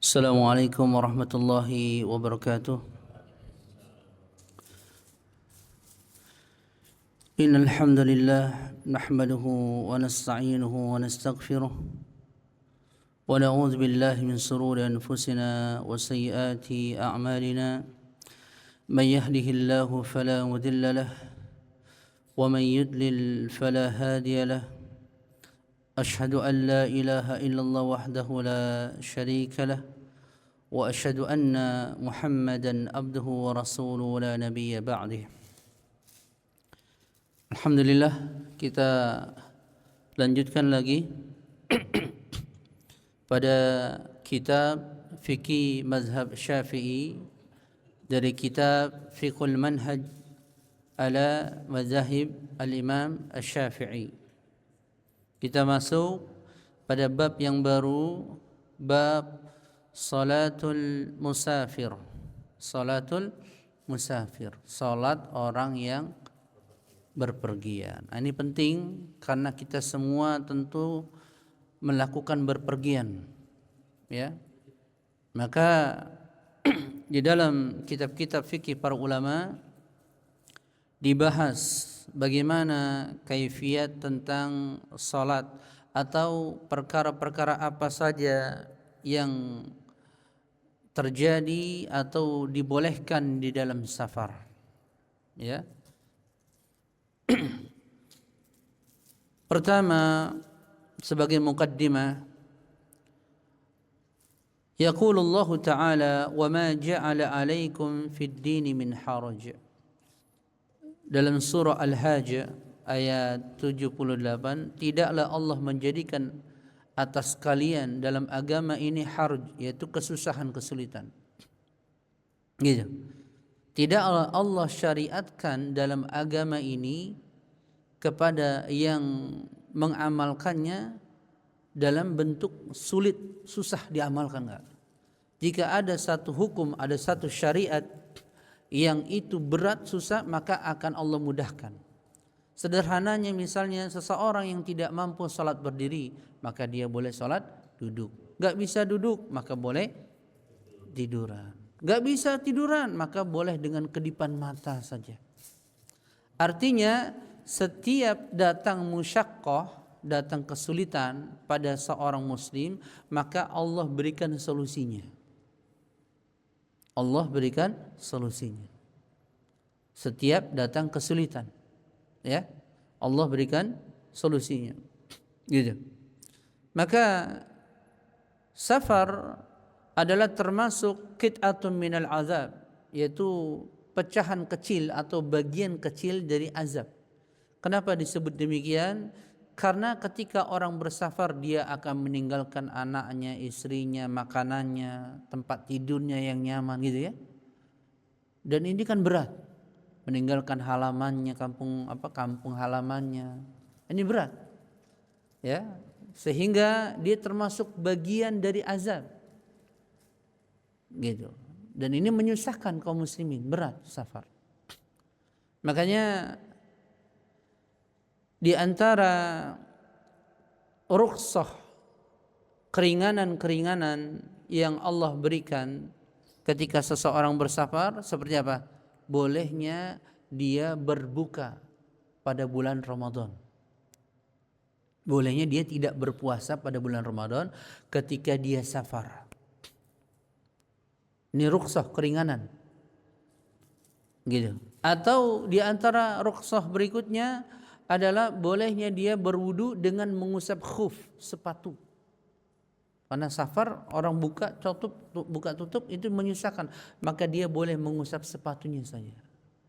Assalamualaikum warahmatullahi wabarakatuh. Innal hamdalillah nahmaduhu wa nasta'inuhu wa nastaghfiruh wa na'udzu billahi min shururi anfusina wa sayyiati a'malina. May yahdihillahu fala mudilla lahu wa may yudlil fala hadiya lahu. Ashhadu an la ilaha illallah wahdahu la syarika lahu wa asyhadu anna Muhammadan abduhu wa rasuluhu la nabiyya ba'dih. Alhamdulillah, kita lanjutkan lagi pada kitab fikih mazhab Syafi'i dari kitab Fiqhul Manhaj ala Mazahib al-Imam Asy-Syafi'i. Kita masuk pada bab yang baru, bab salatul musafir. Salatul musafir, salat orang yang berpergian. Ini penting karena kita semua tentu melakukan berpergian, ya. Maka di dalam kitab-kitab fikih para ulama dibahas bagaimana kaifiat tentang salat atau perkara-perkara apa saja yang terjadi atau dibolehkan di dalam safar, ya. Pertama, sebagai muqaddimah, yaqulullahu ta'ala wa ma ja'ala 'alaikum fid dini min haraj. Dalam surah Al-Hajj ayat 78, tidaklah Allah menjadikan atas kalian dalam agama ini harj, yaitu kesusahan, kesulitan. Gitu. Tidaklah Allah syariatkan dalam agama ini kepada yang mengamalkannya dalam bentuk sulit, susah diamalkan, enggak. Jika ada satu hukum, ada satu syariat yang itu berat, susah, maka akan Allah mudahkan. Sederhananya misalnya seseorang yang tidak mampu salat berdiri, maka dia boleh salat duduk. Enggak bisa duduk, maka boleh tiduran. Enggak bisa tiduran, maka boleh dengan kedipan mata saja. Artinya setiap datang musyaqqah, datang kesulitan pada seorang muslim, maka Allah berikan solusinya. Allah berikan solusinya. Setiap datang kesulitan, ya, Allah berikan solusinya. Gitu. Maka safar adalah termasuk qit'atun minal azab, yaitu pecahan kecil atau bagian kecil dari azab. Kenapa disebut demikian? Karena ketika orang bersafar, dia akan meninggalkan anaknya, istrinya, makanannya, tempat tidurnya yang nyaman, gitu ya. Dan ini kan berat, meninggalkan halamannya, kampung halamannya. Ini berat, ya. Sehingga dia termasuk bagian dari azab, gitu. Dan ini menyusahkan kaum muslimin, berat safar. Makanya di antara rukhsah, keringanan-keringanan yang Allah berikan ketika seseorang bersafar, seperti apa? Bolehnya dia berbuka pada bulan Ramadan. Bolehnya dia tidak berpuasa pada bulan Ramadan ketika dia safar. Ini rukhsah, keringanan, gitu. Atau di antara rukhsah berikutnya adalah bolehnya dia berwudu dengan mengusap khuf, sepatu. Karena safar orang buka tutup itu menyusahkan, maka dia boleh mengusap sepatunya saja.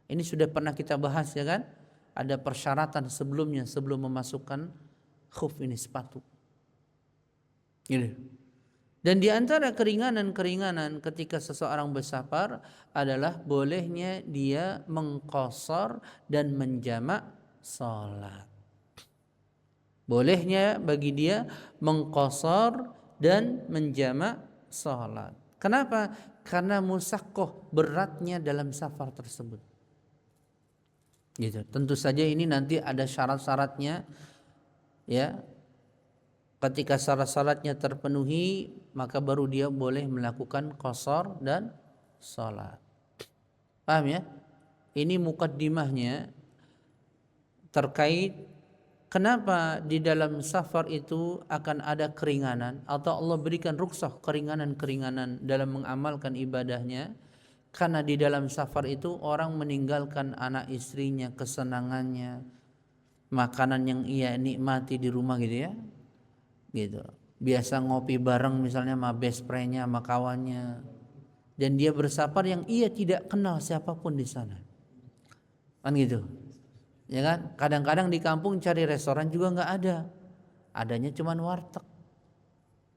Ini sudah pernah kita bahas, ya kan? Ada persyaratan sebelumnya, sebelum memasukkan khuf ini, sepatu. Gitu. Dan di antara keringanan-keringanan ketika seseorang bersafar adalah bolehnya dia mengqashar dan menjamak salat. Bolehnya bagi dia mengqashar dan menjamak salat. Kenapa? Karena musyaqqah, beratnya dalam safar tersebut. Gitu. Tentu saja ini nanti ada syarat-syaratnya, ya. Ketika syarat-syaratnya terpenuhi, maka baru dia boleh melakukan qashar dan salat. Paham ya? Ini mukaddimahnya terkait kenapa di dalam safar itu akan ada keringanan atau Allah berikan rukhsah keringanan-keringanan dalam mengamalkan ibadahnya. Karena di dalam safar itu orang meninggalkan anak istrinya, kesenangannya, makanan yang ia nikmati di rumah gitu ya. Gitu. Biasa ngopi bareng misalnya sama best friend-nya, sama kawannya. Dan dia bersafar yang ia tidak kenal siapapun di sana. Kan gitu. Ya kan? Kadang-kadang di kampung cari restoran juga enggak ada. Adanya cuman warteg.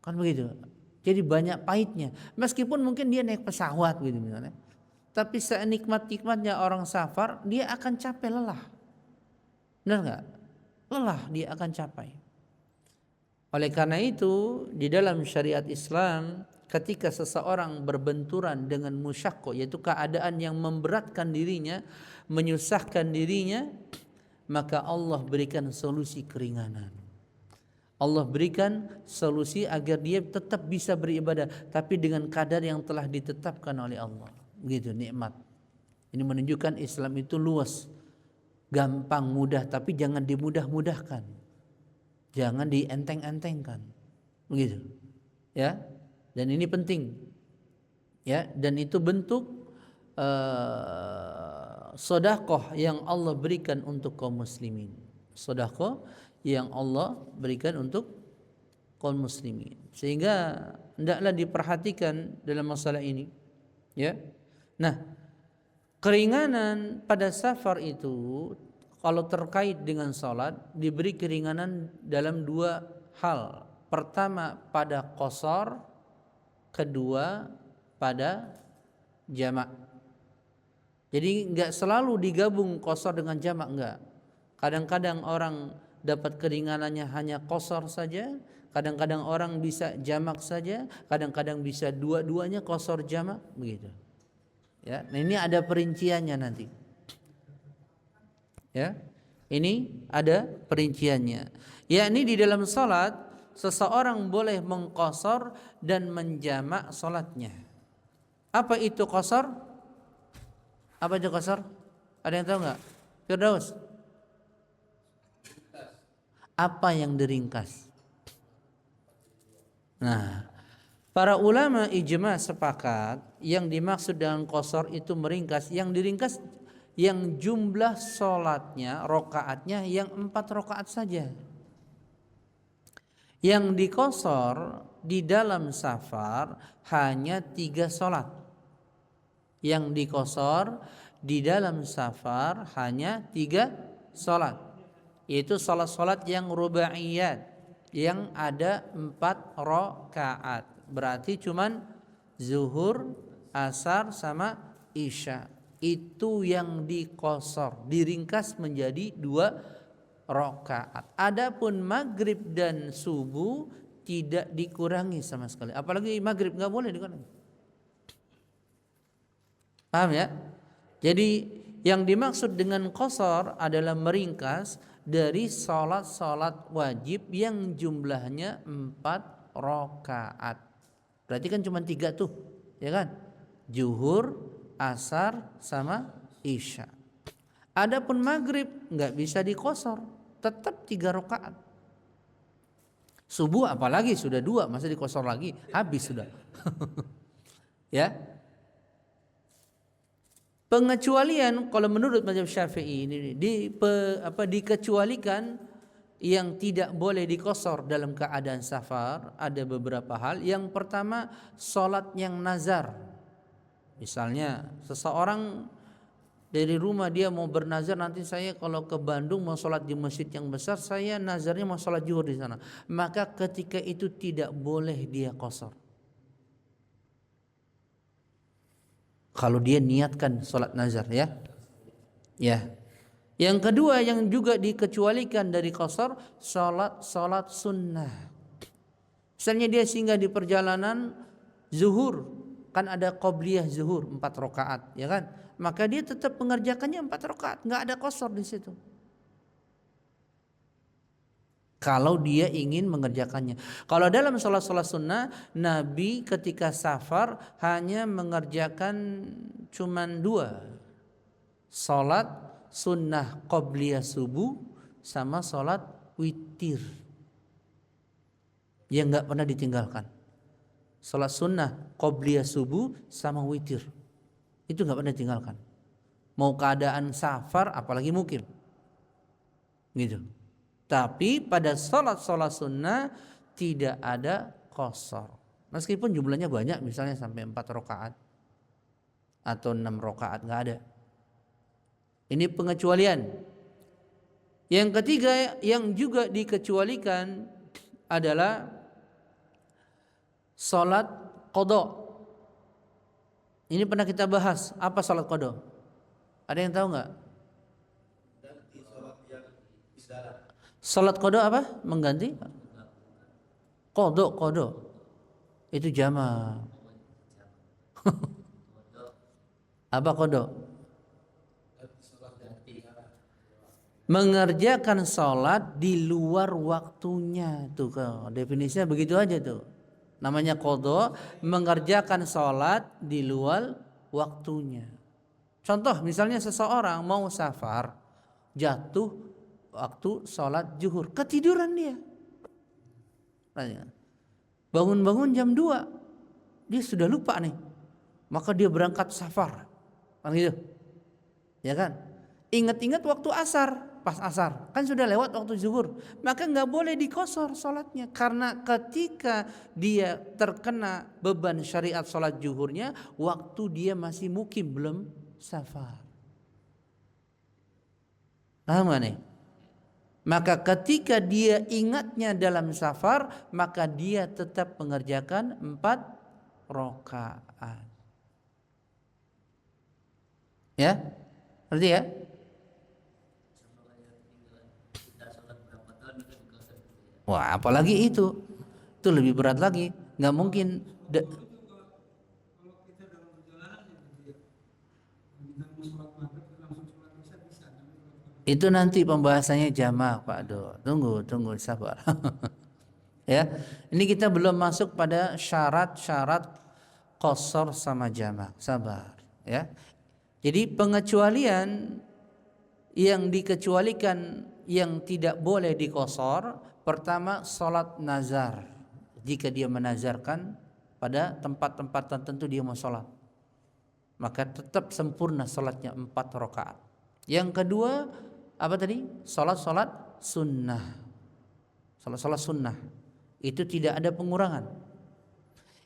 Kan begitu. Jadi banyak pahitnya. Meskipun mungkin dia naik pesawat gitu misalnya. Tapi senikmat-nikmatnya orang safar, dia akan capek lelah. Benar enggak? Lelah dia akan capai. Oleh karena itu, di dalam syariat Islam, ketika seseorang berbenturan dengan musyakko, yaitu keadaan yang memberatkan dirinya, menyusahkan dirinya, maka Allah berikan solusi keringanan. Allah berikan solusi agar dia tetap bisa beribadah, tapi dengan kadar yang telah ditetapkan oleh Allah. Begitu nikmat. Ini menunjukkan Islam itu luas, gampang, mudah, tapi jangan dimudah-mudahkan. Jangan dienteng-entengkan. Begitu. Ya. Dan ini penting. Ya, dan itu bentuk sedekah yang Allah berikan untuk kaum muslimin. Sedekah yang Allah berikan untuk kaum muslimin. Sehingga hendaklah diperhatikan dalam masalah ini. Ya. Nah, keringanan pada safar itu kalau terkait dengan salat diberi keringanan dalam dua hal. Pertama pada qashar, kedua pada jamak. Jadi enggak selalu digabung qashar dengan jamak, enggak. Kadang-kadang orang dapat keringanannya hanya qashar saja, kadang-kadang orang bisa jamak saja, kadang-kadang bisa dua-duanya qashar jamak, begitu. Ya, nah ini ada perinciannya nanti. Ya. Ini ada perinciannya. Yakni di dalam salat seseorang boleh mengqashar dan menjamak salatnya. Apa itu qashar? Apa itu qashar? Ada yang tahu enggak? Firdaus. Apa yang diringkas? Nah, para ulama ijma sepakat yang dimaksud dengan qashar itu meringkas. Yang diringkas yang jumlah sholatnya, rokaatnya yang 4 rokaat saja. Yang diqashar di dalam safar hanya 3 sholat. Yang diqashar di dalam safar hanya 3 sholat. Yaitu sholat-sholat yang rubaiyat, yang ada 4 rokaat. Berarti cuman zuhur, asar sama isya. Itu yang diqashar, diringkas menjadi 2 rakaat. Adapun maghrib dan subuh tidak dikurangi sama sekali. Apalagi maghrib enggak boleh dikurangi. Paham ya? Jadi yang dimaksud dengan qashar adalah meringkas dari salat-salat wajib yang jumlahnya 4 rakaat. Berarti kan cuma 3 tuh, ya kan? Zuhur, asar sama isya. Adapun maghrib nggak bisa diqashar, tetap 3 rakaat. Subuh apalagi sudah 2, masa diqashar lagi? Habis sudah. Ya. Pengecualian kalau menurut mazhab Syafi'i ini dikecualikan yang tidak boleh diqashar dalam keadaan safar ada beberapa hal. Yang pertama, salat yang nazar. Misalnya seseorang dari rumah dia mau bernazar, nanti saya kalau ke Bandung mau sholat di masjid yang besar, saya nazarnya mau sholat zuhur di sana. Maka ketika itu tidak boleh dia qashar. Kalau dia niatkan sholat nazar, ya. Ya. Yang kedua yang juga dikecualikan dari qashar, sholat sunnah. Misalnya dia singgah di perjalanan zuhur, kan ada qobliyah zuhur 4 rakaat, ya kan? Maka dia tetap mengerjakannya 4 rakaat, nggak ada qasar di situ. Kalau dia ingin mengerjakannya. Kalau dalam sholat-sholat sunnah, Nabi ketika safar hanya mengerjakan cuman 2. Sholat sunnah qobliyah subuh sama sholat witir. Yang nggak pernah ditinggalkan. Sholat sunnah qobliyah subuh sama witir. Itu nggak pernah ditinggalkan. Mau keadaan safar apalagi mukim. Gitu. Tapi pada sholat sunnah tidak ada qasar. Meskipun jumlahnya banyak, misalnya sampai 4 rakaat atau 6 rakaat, nggak ada. Ini pengecualian. Yang ketiga yang juga dikecualikan adalah sholat qada. Ini pernah kita bahas. Apa sholat qada? Ada yang tahu nggak? Salat qada apa? Mengganti? Qada. Itu jamak. Apa qada? Mengerjakan salat di luar waktunya. Tuh, definisinya begitu aja tuh. Namanya qada, mengerjakan salat di luar waktunya. Contoh misalnya seseorang mau safar, jatuh waktu sholat zuhur, ketiduran dia. Bangun-bangun jam 2, dia sudah lupa nih. Maka dia berangkat safar, kan gitu, ya kan? Ingat-ingat waktu asar, pas asar, kan sudah lewat waktu zuhur. Maka nggak boleh dikosor sholatnya, karena ketika dia terkena beban syariat sholat zuhurnya, waktu dia masih mukim, belum safar. Paham gak nih? Maka ketika dia ingatnya dalam safar, maka dia tetap mengerjakan 4 rakaat. Ya? Ngerti ya? Wah, apalagi itu lebih berat lagi. Nggak mungkin. Itu nanti pembahasannya jamak, Pak Do. Tunggu sabar. Ya, ini kita belum masuk pada syarat-syarat qasar sama jamak. Sabar, ya. Jadi pengecualian yang dikecualikan yang tidak boleh diqasar, pertama salat nazar. Jika dia menazarkan pada tempat-tempat tertentu dia mau salat, maka tetap sempurna salatnya 4 rakaat. Yang kedua, apa tadi? Salat sunnah. Salat sunnah itu tidak ada pengurangan.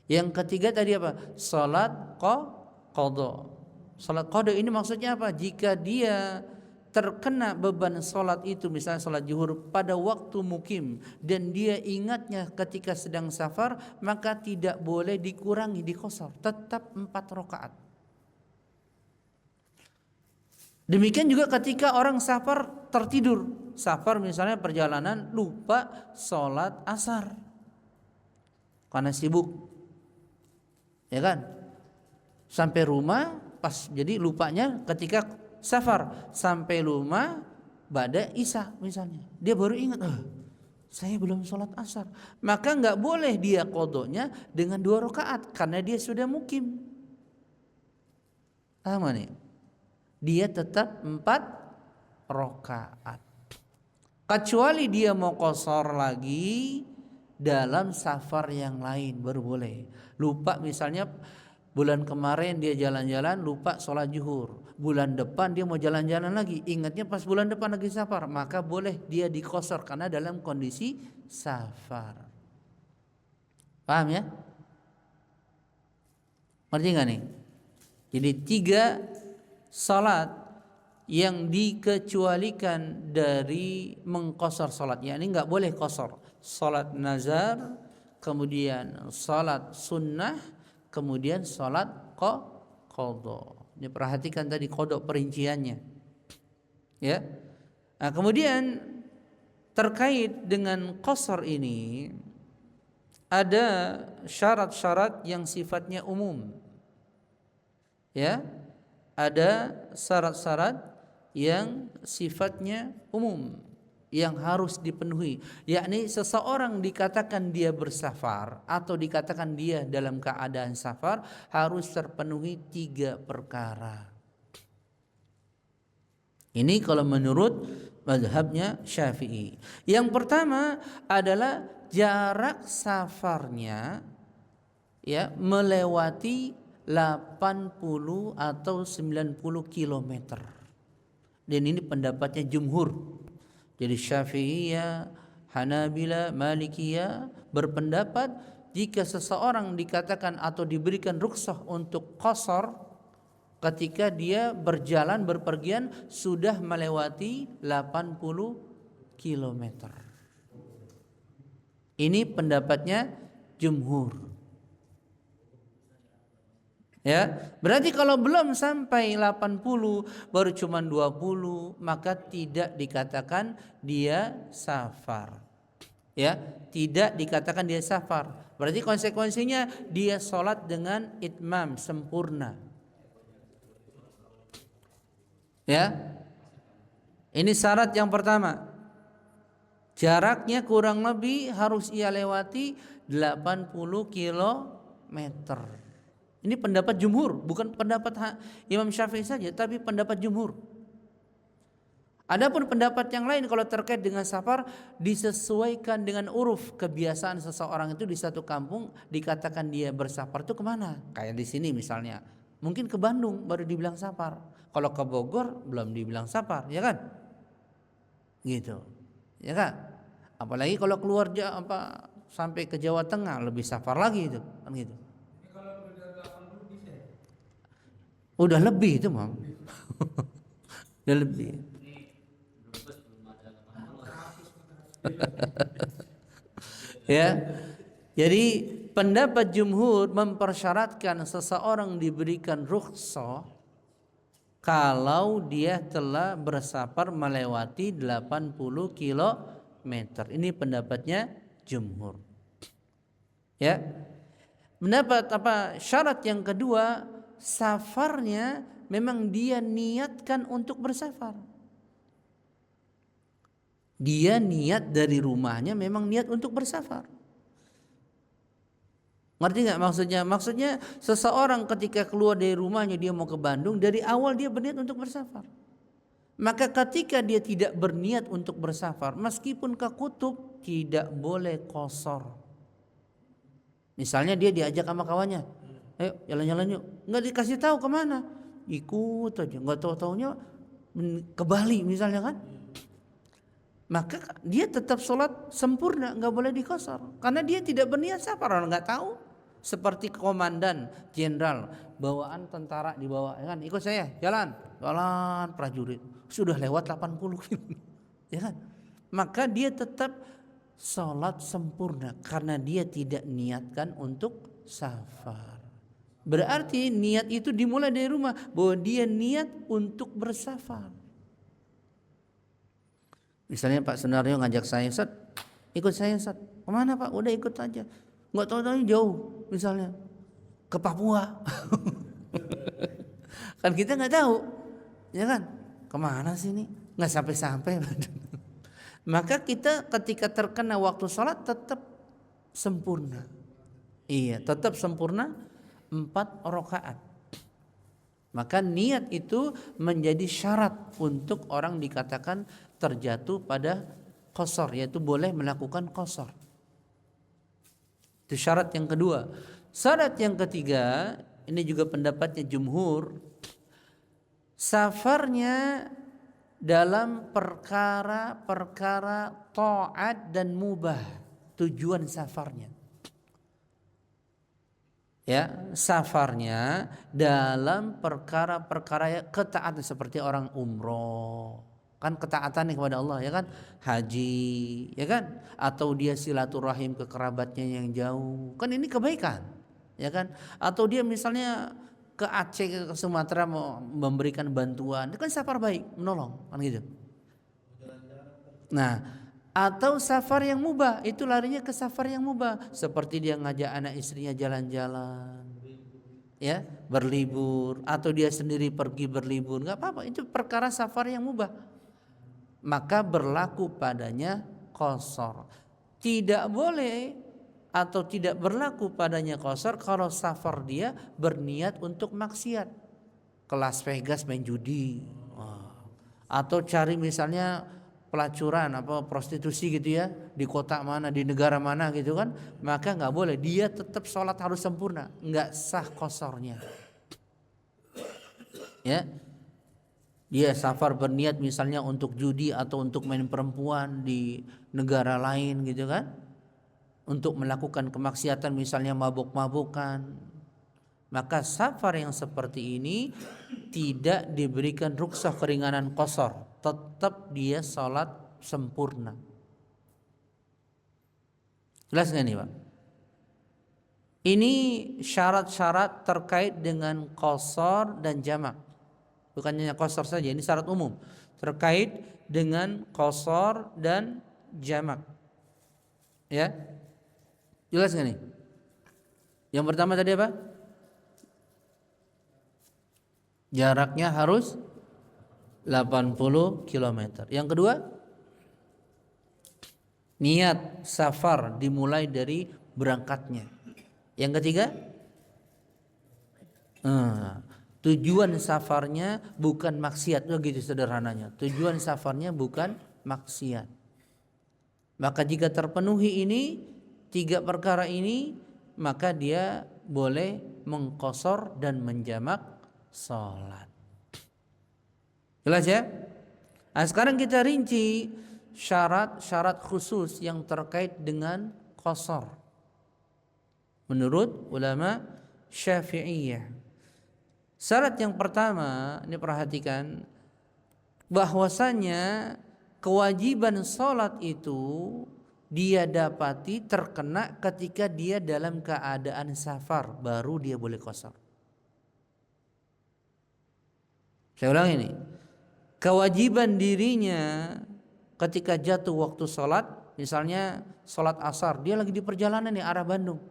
Yang ketiga tadi apa? Salat qada. Salat qada ini maksudnya apa? Jika dia terkena beban salat itu, misalnya salat zuhur pada waktu mukim, dan dia ingatnya ketika sedang safar, maka tidak boleh dikurangi, diqasar, tetap 4 rakaat. Demikian juga ketika orang safar tertidur, safar misalnya perjalanan, lupa sholat asar karena sibuk, ya kan? Sampai rumah pas, jadi lupanya ketika safar, sampai rumah ba'da isya misalnya, dia baru ingat, saya belum sholat asar, maka nggak boleh dia qadanya dengan 2 rakaat karena dia sudah mukim. Paham nih? Dia tetap 4 rakaat. Kecuali dia mau qasar lagi dalam safar yang lain baru boleh. Lupa misalnya bulan kemarin dia jalan-jalan lupa sholat zuhur, bulan depan dia mau jalan-jalan lagi, ingatnya pas bulan depan lagi safar, maka boleh dia diqasar karena dalam kondisi safar. Paham ya? Ngerti gak nih? Jadi 3 salat yang dikecualikan dari mengqasar salat, yakni nggak boleh qasar. Salat nazar, kemudian salat sunnah, kemudian salat qada. Ini perhatikan tadi qada perinciannya. Ya. Nah, kemudian terkait dengan qasar ini ada syarat-syarat yang sifatnya umum. Ya, ada syarat-syarat yang sifatnya umum yang harus dipenuhi, yakni seseorang dikatakan dia bersafar atau dikatakan dia dalam keadaan safar harus terpenuhi 3 perkara. Ini kalau menurut mazhabnya Syafi'i. Yang pertama adalah jarak safarnya ya melewati 80 atau 90 kilometer. Dan ini pendapatnya jumhur. Jadi Syafi'iyah, Hanabila, Malikiyah berpendapat jika seseorang dikatakan atau diberikan rukhsah untuk qasar ketika dia berjalan berpergian sudah melewati 80 kilometer. Ini pendapatnya jumhur. Ya, berarti kalau belum sampai 80 baru cuma 20 maka tidak dikatakan dia safar. Ya, tidak dikatakan dia safar. Berarti konsekuensinya dia sholat dengan itmam sempurna. Ya. Ini syarat yang pertama. Jaraknya kurang lebih harus ia lewati 80 kilometer. Ini pendapat jumhur, bukan pendapat Imam Syafi'i saja, tapi pendapat jumhur. Adapun pendapat yang lain kalau terkait dengan safar disesuaikan dengan uruf kebiasaan seseorang itu di satu kampung dikatakan dia bersafar itu kemana? Kayak di sini misalnya, mungkin ke Bandung baru dibilang safar. Kalau ke Bogor belum dibilang safar, ya kan? Gitu, ya kan? Apalagi kalau keluar sampai ke Jawa Tengah lebih safar lagi itu, kan gitu. Udah lebih itu, Mam. Udah lebih. Ya. Jadi pendapat jumhur mempersyaratkan seseorang diberikan rukhsah kalau dia telah bersafar melewati 80 kilometer. Ini pendapatnya jumhur. Ya. Pendapat syarat yang kedua, safarnya memang dia niatkan untuk bersafar. Dia niat dari rumahnya memang niat untuk bersafar. Ngerti nggak maksudnya? Maksudnya seseorang ketika keluar dari rumahnya dia mau ke Bandung, dari awal dia berniat untuk bersafar. Maka ketika dia tidak berniat untuk bersafar, meskipun ke kutub tidak boleh qasar. Misalnya dia diajak sama kawannya, ayo jalan-jalan yuk, nggak dikasih tahu kemana, ikut aja, nggak tahu-taunya ke Bali misalnya kan, maka dia tetap sholat sempurna, nggak boleh dikosor, karena dia tidak berniat safar, orang nggak tahu. Seperti komandan jenderal bawaan tentara di bawah, kan, ikut saya jalan prajurit sudah lewat 80 km, ya kan, maka dia tetap sholat sempurna karena dia tidak niatkan untuk safar. Berarti niat itu dimulai dari rumah, bahwa dia niat untuk bersafar. Misalnya Pak Sunaryo ngajak saya, Ustaz, ikut saya Ustaz. Kemana Pak? Udah ikut aja. Nggak tahu-tahu jauh, misalnya ke Papua. Kan kita nggak tahu, ya kan? Kemana sih ini? Nggak sampai-sampai. Maka kita ketika terkena waktu sholat tetap sempurna. Iya, tetap sempurna 4 rakaat. Maka niat itu menjadi syarat untuk orang dikatakan terjatuh pada qasar, yaitu boleh melakukan qasar. Itu syarat yang kedua. Syarat yang ketiga, ini juga pendapatnya jumhur, safarnya dalam perkara-perkara taat dan mubah, tujuan safarnya. Ya, safarnya dalam perkara-perkara ketaatan seperti orang umroh, kan ketaatan kepada Allah, ya kan, haji, ya kan, atau dia silaturahim ke kerabatnya yang jauh, kan ini kebaikan, ya kan, atau dia misalnya ke Aceh, ke Sumatera mau memberikan bantuan, itu kan safar baik, menolong, kan gitu. Nah, atau safar yang mubah, itu larinya ke safar yang mubah, seperti dia ngajak anak istrinya jalan-jalan, ya, berlibur atau dia sendiri pergi berlibur, nggak apa-apa, itu perkara safar yang mubah, maka berlaku padanya qasar. Tidak boleh atau tidak berlaku padanya qasar kalau safar dia berniat untuk maksiat, ke Las Vegas main judi, atau cari misalnya pelacuran apa prostitusi gitu ya, di kota mana di negara mana gitu kan, maka nggak boleh, dia tetap sholat harus sempurna, nggak sah kosornya ya. Dia safar berniat misalnya untuk judi atau untuk main perempuan di negara lain gitu kan, untuk melakukan kemaksiatan misalnya mabuk-mabukan, maka safar yang seperti ini tidak diberikan rukhsah keringanan qasar, tetap dia salat sempurna. Jelas nggak nih Pak? Ini syarat-syarat terkait dengan qasar dan jamak. Bukan hanya qasar saja, ini syarat umum terkait dengan qasar dan jamak. Ya, jelas nggak nih? Yang pertama tadi apa? Jaraknya harus 80 km. Yang kedua, niat safar dimulai dari berangkatnya. Yang ketiga, tujuan safarnya bukan maksiat. Begitu sederhananya. Tujuan safarnya bukan maksiat. Maka jika terpenuhi ini, tiga perkara ini, maka dia boleh mengqasar dan menjamak salat. Jelas ya? Nah, sekarang kita rinci syarat-syarat khusus yang terkait dengan qasar menurut ulama Syafi'iyah. Syarat yang pertama, ini perhatikan, bahwasanya kewajiban salat itu dia dapati terkena ketika dia dalam keadaan safar, baru dia boleh qasar. Saya ulang ini. Kewajiban dirinya ketika jatuh waktu sholat, misalnya sholat asar, dia lagi di perjalanan nih arah Bandung,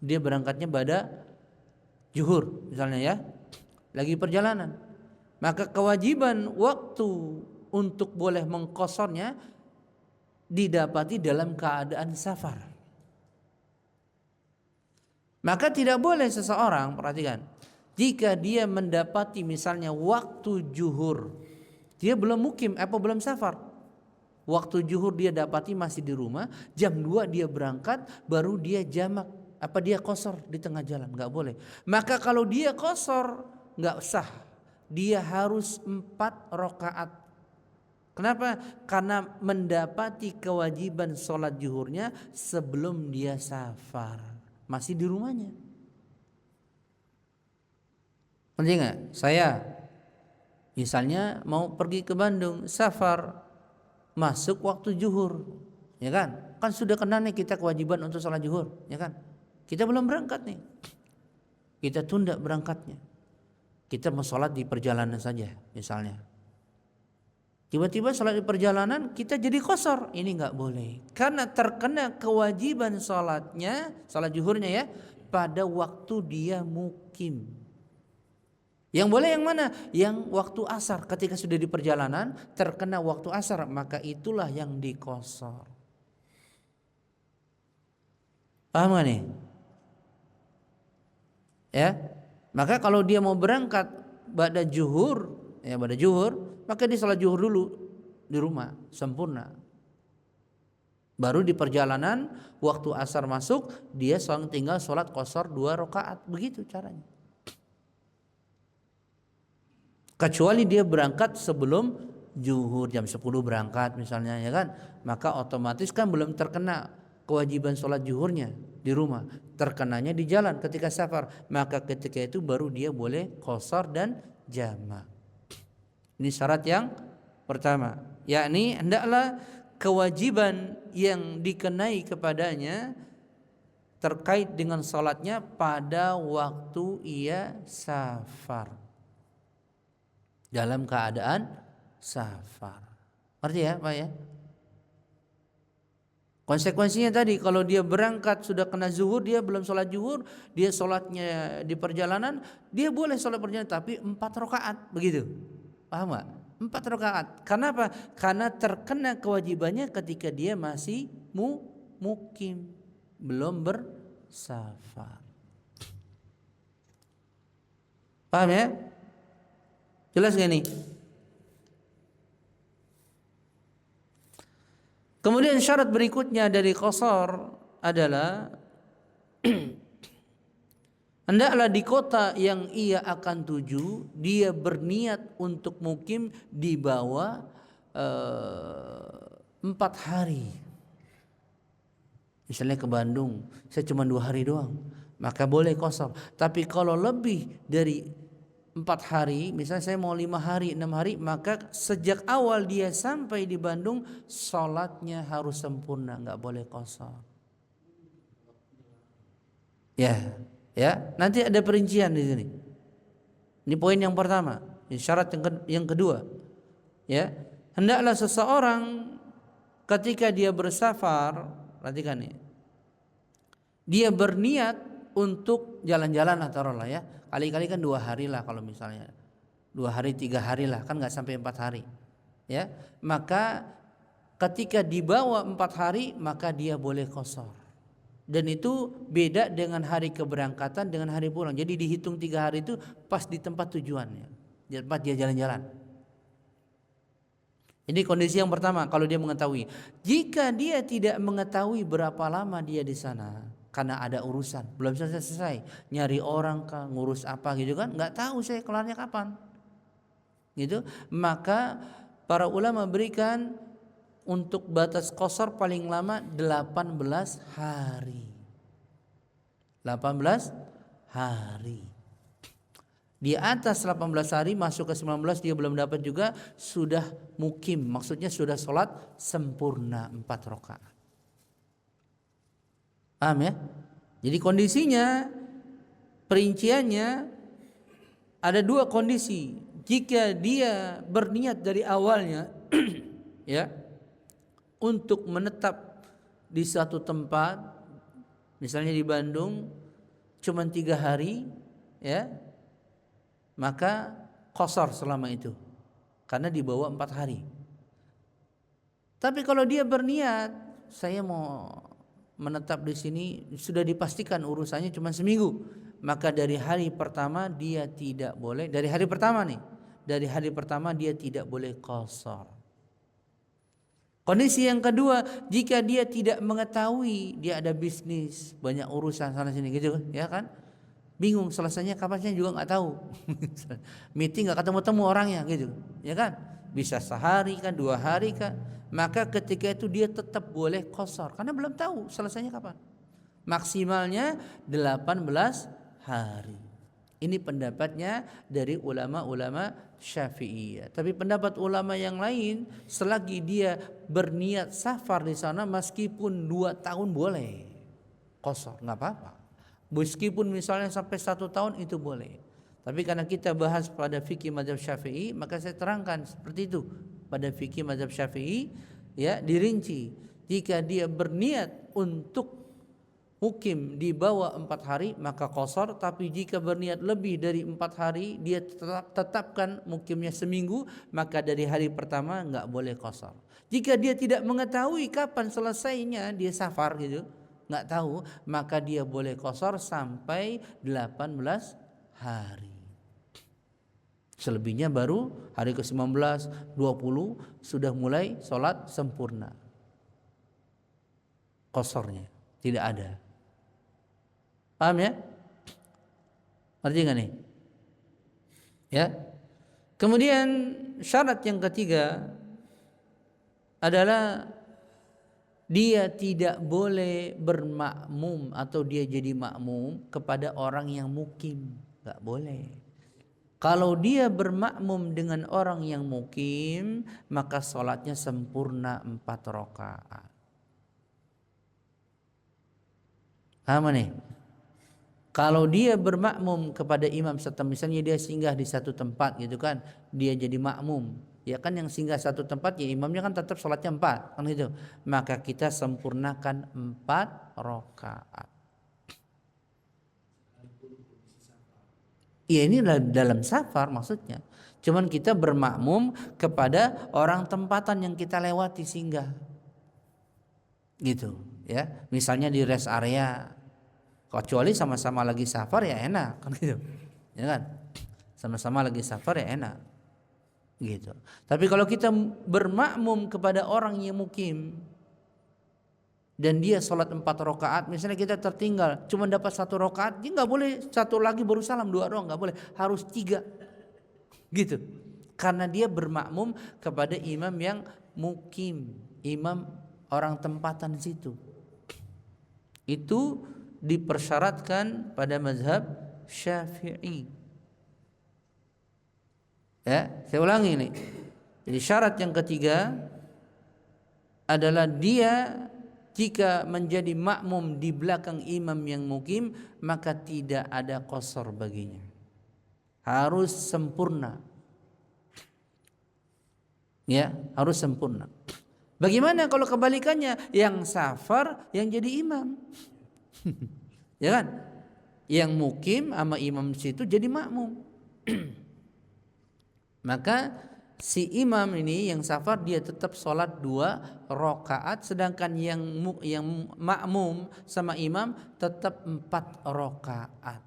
dia berangkatnya pada zuhur misalnya ya, lagi perjalanan, maka kewajiban waktu untuk boleh mengqasarnya didapati dalam keadaan safar. Maka tidak boleh seseorang, perhatikan, jika dia mendapati misalnya waktu zuhur, dia belum mukim apa belum safar, waktu zuhur dia dapati masih di rumah, jam 2 dia berangkat, baru dia jamak apa dia qasar di tengah jalan, nggak boleh. Maka kalau dia qasar nggak sah, dia harus 4 rakaat. Kenapa? Karena mendapati kewajiban sholat zuhurnya sebelum dia safar, masih di rumahnya. Penting nggak? Saya misalnya mau pergi ke Bandung, safar, masuk waktu zuhur, ya kan? Kan sudah kena nih kita kewajiban untuk sholat zuhur, ya kan? Kita belum berangkat nih, kita tunda berangkatnya, kita mau sholat di perjalanan saja misalnya. Tiba-tiba sholat di perjalanan kita jadi qasar, ini nggak boleh, karena terkena kewajiban sholatnya, sholat zuhurnya ya, pada waktu dia mukim. Yang boleh yang mana? Yang waktu asar, ketika sudah di perjalanan terkena waktu asar, maka itulah yang diqasar. Paham gak nih? Ya, maka kalau dia mau berangkat pada zuhur, ya pada zuhur, maka dia sholat zuhur dulu di rumah sempurna. Baru di perjalanan waktu asar masuk, dia tinggal sholat qasar 2 rakaat, begitu caranya. Kecuali dia berangkat sebelum zuhur, jam 10 berangkat misalnya ya kan, maka otomatis kan belum terkena kewajiban sholat zuhurnya di rumah, terkenanya di jalan ketika safar, maka ketika itu baru dia boleh qasar dan jamak. Ini syarat yang pertama, yakni hendaklah kewajiban yang dikenai kepadanya terkait dengan sholatnya pada waktu ia safar, dalam keadaan safar. Arti ya Pak ya? Konsekuensinya tadi, kalau dia berangkat sudah kena zuhur, dia belum sholat zuhur, dia sholatnya di perjalanan, dia boleh sholat perjalanan tapi 4 rakaat, begitu. Paham nggak? 4 rakaat. Kenapa? Karena terkena kewajibannya ketika dia masih mukim, belum bersafar. Paham ya? Jelas gak nih? Kemudian syarat berikutnya dari qasar adalah hendaklah di kota yang ia akan tuju dia berniat untuk mukim di bawah 4 hari. Misalnya ke Bandung, saya cuma 2 hari doang, maka boleh qasar. Tapi kalau lebih dari 4 hari, misalnya saya mau 5 hari, 6 hari, maka sejak awal dia sampai di Bandung, sholatnya harus sempurna, nggak boleh qasar. Ya, nanti ada perincian di sini. Ini poin yang pertama, syarat yang kedua. Ya, hendaklah seseorang ketika dia bersafar, perhatikan nih, dia berniat untuk jalan-jalan taruhlah ya, kali-kali kan 2 hari lah, kalau misalnya 2 hari 3 hari lah, kan nggak sampai 4 hari ya. Maka ketika dibawa 4 hari maka dia boleh qasar, dan itu beda dengan hari keberangkatan dengan hari pulang. Jadi dihitung 3 hari itu pas di tempat tujuannya, di tempat dia jalan-jalan. Ini kondisi yang pertama kalau dia mengetahui. Jika dia tidak mengetahui berapa lama dia di sana, karena ada urusan belum selesai, nyari orang kah, ngurus apa gitu kan, nggak tahu saya kelarnya kapan gitu, maka para ulama berikan untuk batas qasar paling lama 18 hari. 18 hari. Di atas 18 hari masuk ke 19 dia belum dapat juga, sudah mukim, maksudnya sudah sholat sempurna 4 rakaat. Paham ya? Jadi kondisinya, perinciannya ada 2 kondisi. Jika dia berniat dari awalnya ya, untuk menetap di satu tempat, misalnya di Bandung cuma 3 hari ya, maka qasar selama itu karena dibawa 4 hari. Tapi kalau dia berniat, saya mau menetap di sini, sudah dipastikan urusannya cuma seminggu, maka dari hari pertama dia tidak boleh, dari hari pertama dia tidak boleh qasar. Kondisi yang kedua, jika dia tidak mengetahui, dia ada bisnis, banyak urusan sana sini gitu ya kan, bingung selesainya kapan juga nggak tahu. Meeting nggak ketemu orangnya gitu ya kan, bisa sehari kan, 2 hari kan, maka ketika itu dia tetap boleh qasar karena belum tahu selesainya kapan. Maksimalnya 18 hari. Ini pendapatnya dari ulama-ulama Syafi'iyah. Tapi pendapat ulama yang lain, selagi dia berniat safar di sana meskipun 2 tahun boleh qasar, nggak apa-apa. Meskipun misalnya sampai 1 tahun itu boleh. Tapi karena kita bahas pada fikih mazhab Syafi'i, maka saya terangkan seperti itu. Pada fikih mazhab Syafi'i ya dirinci, jika dia berniat untuk mukim di bawah 4 hari maka qasar, tapi jika berniat lebih dari 4 hari dia tetapkan mukimnya seminggu, maka dari hari pertama enggak boleh qasar. Jika dia tidak mengetahui kapan selesainya dia safar gitu, nggak tahu, maka dia boleh qasar sampai 18 hari. Selebihnya baru hari ke-19, 20 sudah mulai sholat sempurna. Qasarnya tidak ada. Paham ya? Arti nggak nih? Ya. Kemudian syarat yang ketiga adalah dia tidak boleh bermakmum atau dia jadi makmum kepada orang yang mukim, nggak boleh. Kalau dia bermakmum dengan orang yang mukim, maka sholatnya sempurna 4 rakaat. Paham nih? Kalau dia bermakmum kepada imam serta misalnya dia singgah di satu tempat gitu kan, dia jadi makmum ya kan yang singgah satu tempat ya imamnya kan tetap sholatnya 4 kan gitu. Maka kita sempurnakan 4 rakaat. Ya ini dalam safar maksudnya. Cuman kita bermakmum kepada orang tempatan yang kita lewati singgah. Gitu ya. Misalnya di rest area. Kecuali sama-sama lagi safar ya enak kan gitu. Ya kan? Sama-sama lagi safar ya enak. Gitu. Tapi kalau kita bermakmum kepada orang yang mukim dan dia sholat 4 rakaat, misalnya kita tertinggal cuma dapat 1 rakaat, dia nggak boleh 1 lagi baru salam 2 doang, nggak boleh, harus 3 gitu. Karena dia bermakmum kepada imam yang mukim, imam orang tempatan di situ. Itu dipersyaratkan pada mazhab Syafi'i. Ya, saya ulangi ini. Jadi syarat yang ketiga adalah dia jika menjadi makmum di belakang imam yang mukim, maka tidak ada qasar baginya. Harus sempurna. Ya, harus sempurna. Bagaimana kalau kebalikannya, yang safar yang jadi imam? Ya kan? Yang mukim sama imam situ jadi makmum. Maka si imam ini yang safar dia tetap sholat 2 rakaat, sedangkan yang makmum sama imam tetap 4 rakaat.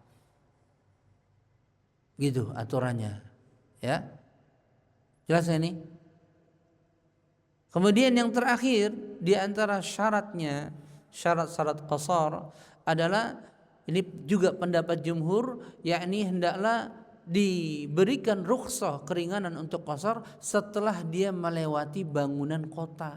Gitu aturannya. Ya. Jelas ini? Kemudian yang terakhir di antara syaratnya, syarat-syarat qasar adalah ini juga pendapat jumhur, yakni hendaklah diberikan rukhsah keringanan untuk qasar setelah dia melewati bangunan kota.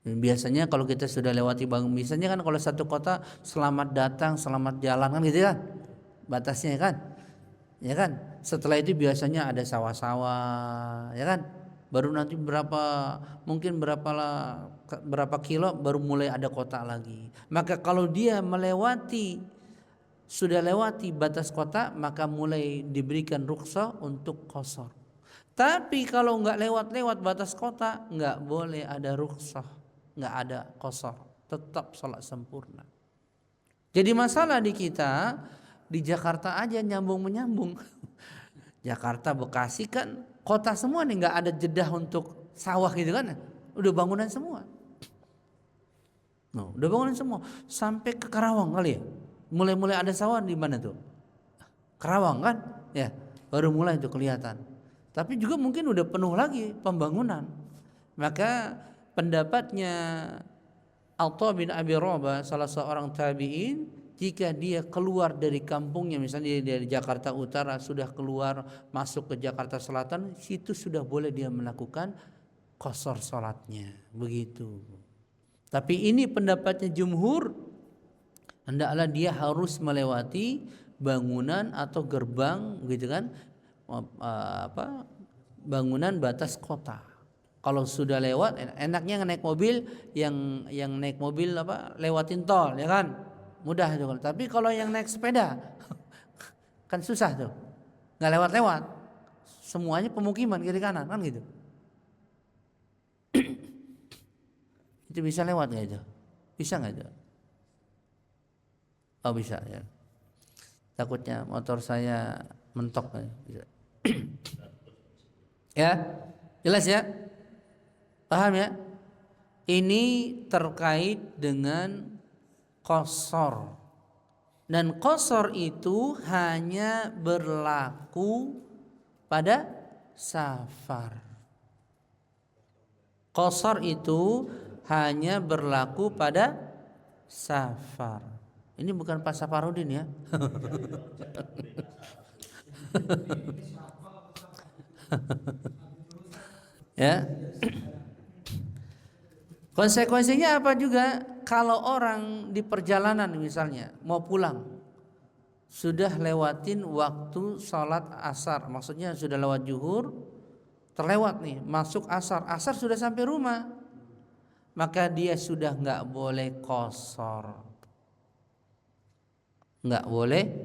Biasanya kalau kita sudah lewati biasanya kan kalau satu kota selamat datang, selamat jalan kan gitu kan. Batasnya kan. Ya kan? Setelah itu biasanya ada sawah-sawah, ya kan? Baru nanti mungkin berapa kilo baru mulai ada kota lagi. Maka kalau dia sudah lewati batas kota, maka mulai diberikan rukhsah untuk qasar. Tapi kalau nggak lewat batas kota, nggak boleh ada rukhsah, nggak ada qasar, tetap salat sempurna. Jadi masalah di kita di Jakarta aja nyambung menyambung. Jakarta Bekasi kan kota semua nih, nggak ada jeda untuk sawah gitu kan, udah bangunan semua. Udah bangunan semua sampai ke Karawang kali ya. Mulai ada sawah di mana tuh? Karawang kan? Ya, baru mulai itu kelihatan. Tapi juga mungkin udah penuh lagi pembangunan. Maka pendapatnya Atha bin Abi Rabah, salah seorang tabi'in, jika dia keluar dari kampungnya, misalnya dari Jakarta Utara sudah keluar masuk ke Jakarta Selatan, situ sudah boleh dia melakukan qasar salatnya, begitu. Tapi ini pendapatnya jumhur, hendaklah dia harus melewati bangunan atau gerbang gitu kan, bangunan batas kota. Kalau sudah lewat, enaknya naik mobil, yang naik mobil lewatin tol, ya kan, mudah itu. Tapi kalau yang naik sepeda kan susah tuh, nggak lewat, semuanya pemukiman kiri kanan kan gitu. Itu bisa lewat nggak itu? Bisa nggak itu? Oh bisa ya. Takutnya motor saya mentok bisa. Ya, jelas ya? Paham ya? Ini terkait dengan qasar. Dan qasar itu hanya berlaku pada safar. Qasar itu hanya berlaku pada safar. Ini bukan Pak Safarudin ya. Ya. Konsekuensinya apa juga? Kalau orang di perjalanan misalnya mau pulang, sudah lewatin waktu sholat asar, maksudnya sudah lewat zuhur, terlewat nih, masuk asar sudah sampai rumah, maka dia sudah nggak boleh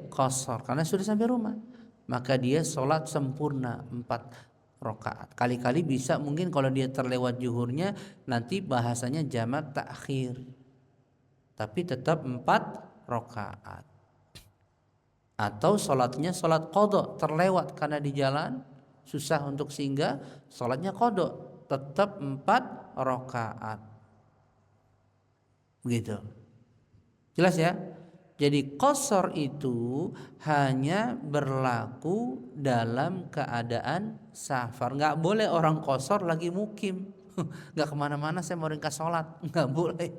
qasar, karena sudah sampai rumah. maka dia sholat sempurna 4 rakaat. Kali-kali bisa mungkin kalau dia terlewat zuhurnya nanti bahasanya jamak takhir, tapi tetap 4 rakaat. Atau sholatnya sholat qadha, terlewat karena di jalan susah untuk singgah, sholatnya qadha, tetap 4 rakaat. Begitu. Jelas ya? Jadi qasar itu hanya berlaku dalam keadaan safar. Nggak boleh orang qasar lagi mukim. Nggak kemana-mana, saya mau ringkas sholat. Nggak boleh.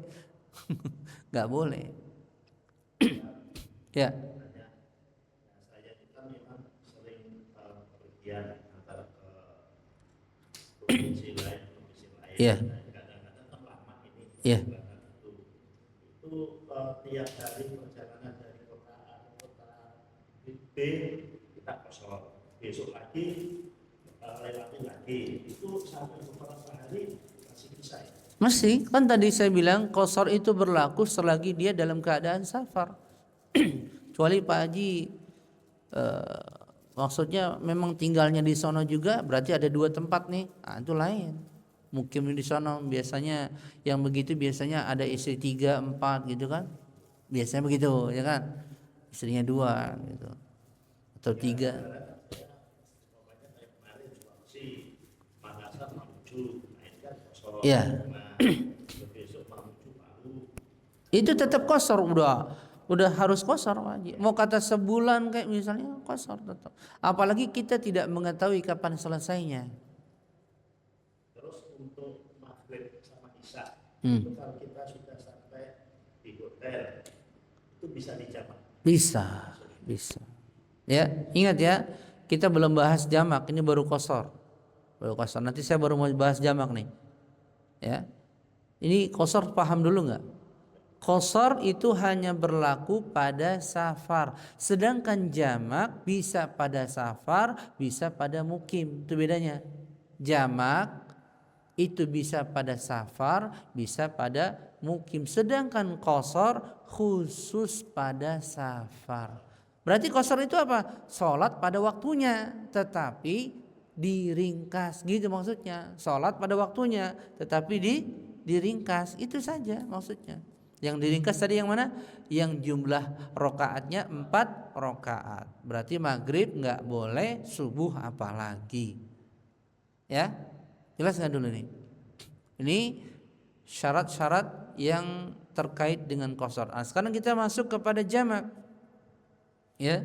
Nggak boleh. Ya. Saya itu kan memang sering pergian antara ke provinsi lain, Ya. kadang-kadang kan lama ini. Ya. Itu tiap hari perjalanan dari kota A ke kota B kita kosong, besok lagi lewati lagi, itu sampai beberapa hari masih bisa ya? Masih, kan tadi saya bilang qasar itu berlaku selagi dia dalam keadaan safar. Kecuali Pak Haji maksudnya memang tinggalnya di sono juga, berarti ada 2 tempat nih, nah, itu lain. Mukim di sono biasanya yang begitu biasanya ada istri 3, 4 gitu kan, biasanya begitu ya kan, istrinya 2 gitu atau 3. Ya. Itu tetap qasar, udah harus qasar wajib. Mau kata sebulan kayak misalnya qasar tetap. Apalagi kita tidak mengetahui kapan selesainya. Terus untuk maghrib sama isya, itu kalau kita sudah sampai di hotel, itu bisa dijamak? Bisa. Ya, ingat ya, kita belum bahas jamak, ini baru qasar. Nanti saya baru mau bahas jamak nih. Ya. Ini qasar paham dulu nggak? Qasar itu hanya berlaku pada safar, sedangkan jamak bisa pada safar, bisa pada mukim. Itu bedanya. Jamak itu bisa pada safar, bisa pada mukim, sedangkan qasar khusus pada safar. Berarti qasar itu apa? Salat pada waktunya tetapi diringkas, gitu maksudnya. Salat pada waktunya tetapi diringkas, itu saja maksudnya. Yang diringkas tadi yang mana? Yang jumlah rokaatnya 4 rokaat. Berarti maghrib nggak boleh, subuh apalagi. Ya, jelas nggak dulu nih? Ini syarat-syarat yang terkait dengan qasar. Nah, sekarang kita masuk kepada jamak. Ya,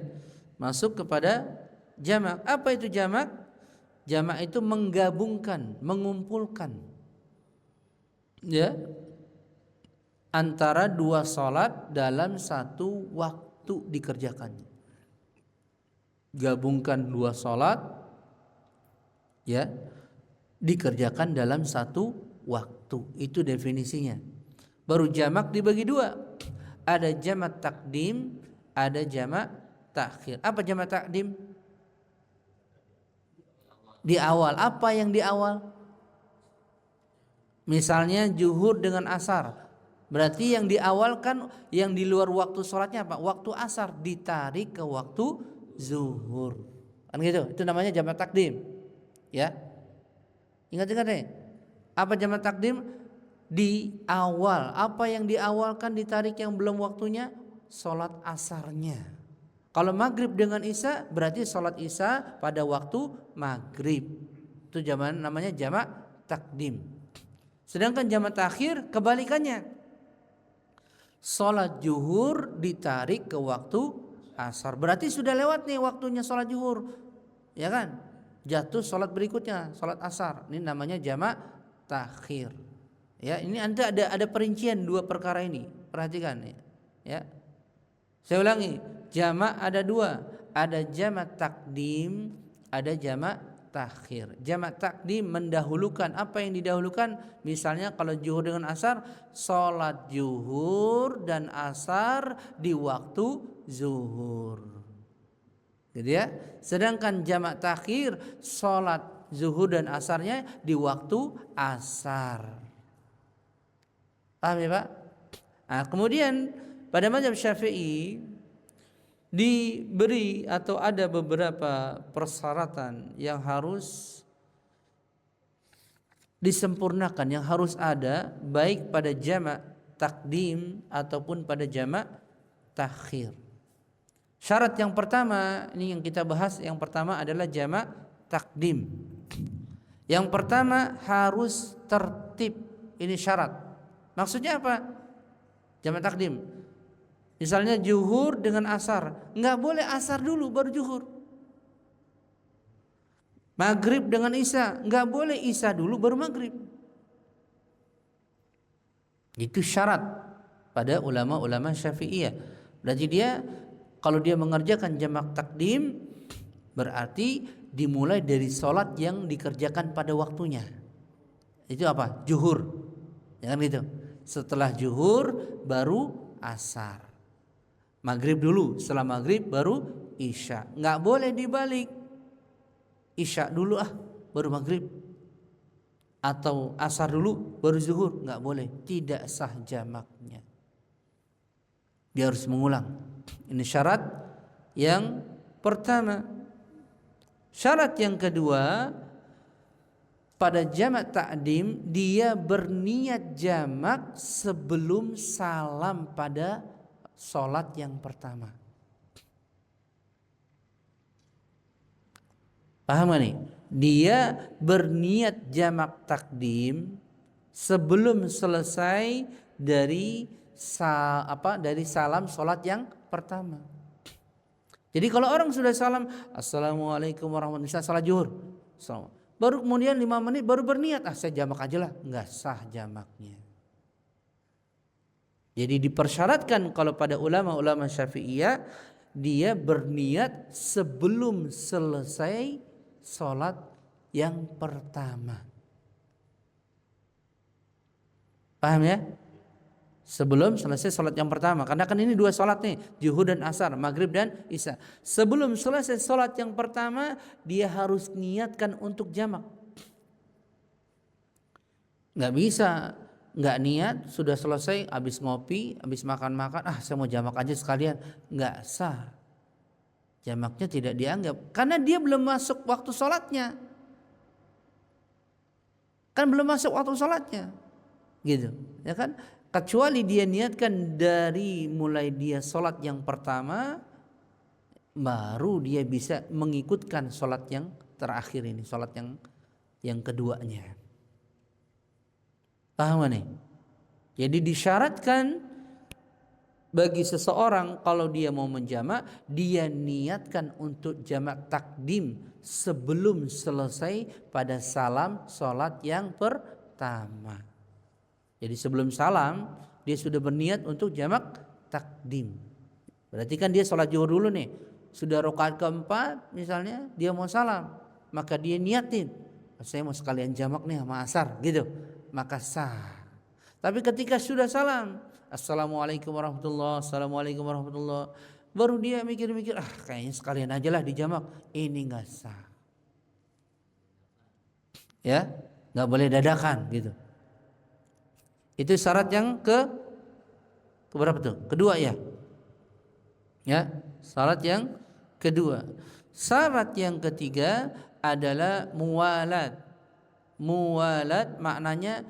masuk kepada jamak. Apa itu jamak? Jamak itu menggabungkan, mengumpulkan. Ya. Antara 2 salat dalam 1 waktu dikerjakannya. Gabungkan 2 salat ya, dikerjakan dalam 1 waktu. Itu definisinya. Baru jamak dibagi 2. Ada jamak takdim, ada jamak takhir. Apa jamak takdim? Di awal. Apa yang di awal? Misalnya zuhur dengan asar. Berarti yang diawalkan, yang di luar waktu sholatnya apa? Waktu asar ditarik ke waktu zuhur. Kan gitu. Itu namanya jamak takdim. Ya. Ingat-ingat nih. Apa jamak takdim? Di awal. Apa yang diawalkan ditarik yang belum waktunya? Sholat asarnya. Kalau maghrib dengan isya berarti sholat isya pada waktu maghrib. Itu namanya jamak takdim. Sedangkan jamak takhir kebalikannya. Sholat zuhur ditarik ke waktu asar. Berarti sudah lewat nih waktunya sholat zuhur, ya kan? Jatuh sholat berikutnya, sholat asar. Ini namanya jamak takhir. Ya, ini Anda ada perincian 2 perkara ini. Perhatikan ya. Saya ulangi, jamak ada 2. Ada jamak takdim, ada jamak takhir. Jamak takdim mendahulukan. Apa yang didahulukan? Misalnya kalau zuhur dengan asar, sholat zuhur dan asar di waktu zuhur, gitu ya. Sedangkan jamak takhir, sholat zuhur dan asarnya di waktu asar. Paham ya Pak? Nah, kemudian pada mazhab Syafi'i diberi atau ada beberapa persyaratan yang harus disempurnakan, yang harus ada baik pada jamak takdim ataupun pada jamak takhir. Syarat yang pertama ini yang kita bahas, yang pertama adalah jamak takdim. Yang pertama harus tertib, ini syarat. Maksudnya apa? Jamak takdim. Misalnya zuhur dengan asar, nggak boleh asar dulu baru zuhur. Maghrib dengan isya, nggak boleh isya dulu baru maghrib. Itu syarat pada ulama-ulama Syafi'iyah. Berarti dia kalau dia mengerjakan jamak takdim berarti dimulai dari sholat yang dikerjakan pada waktunya. Itu apa? Zuhur. Ya kan gitu. Setelah zuhur baru asar. Maghrib dulu, setelah maghrib baru isya. Nggak boleh dibalik. Isya dulu baru maghrib. Atau asar dulu baru zuhur, nggak boleh. Tidak sah jamaknya. Dia harus mengulang. Ini syarat yang pertama. Syarat yang kedua, pada jamak takdim dia berniat jamak sebelum salam pada sholat yang pertama. Paham gak nih? Dia berniat jamak takdim sebelum selesai dari salam sholat yang pertama. Jadi kalau orang sudah salam assalamualaikum warahmatullahi wabarakatuh, salat zuhur, baru kemudian 5 menit baru berniat saya jamak aja lah, nggak sah jamaknya. Jadi dipersyaratkan kalau pada ulama-ulama Syafi'iyah dia berniat sebelum selesai sholat yang pertama. Paham ya? Sebelum selesai sholat yang pertama. Karena kan ini 2 sholat nih, zuhur dan asar, maghrib dan isya. Sebelum selesai sholat yang pertama dia harus niatkan untuk jamak. Nggak bisa nggak niat, sudah selesai, habis ngopi, habis makan-makan, saya mau jamak aja sekalian, nggak sah. Jamaknya tidak dianggap karena dia belum masuk waktu sholatnya. Kan belum masuk waktu sholatnya, gitu, ya kan? Kecuali dia niatkan dari mulai dia sholat yang pertama, baru dia bisa mengikutkan sholat yang terakhir ini, sholat yang keduanya. Paham gak nih? Jadi disyaratkan bagi seseorang kalau dia mau menjamak, dia niatkan untuk jamak takdim sebelum selesai pada salam sholat yang pertama. Jadi sebelum salam dia sudah berniat untuk jamak takdim. Berarti kan dia sholat zuhur dulu nih, sudah rakaat keempat misalnya dia mau salam, maka dia niatin saya mau sekalian jamak nih sama asar gitu, maka sah. Tapi ketika sudah salam assalamualaikum warahmatullahi, assalamualaikum warahmatullahi, baru dia mikir-mikir kayaknya sekalian aja lah dijamak, ini nggak sah. Ya, nggak boleh dadakan gitu. Itu syarat yang keberapa tuh? Kedua ya. Ya, syarat yang kedua. Syarat yang ketiga adalah muwalat. Muwalat maknanya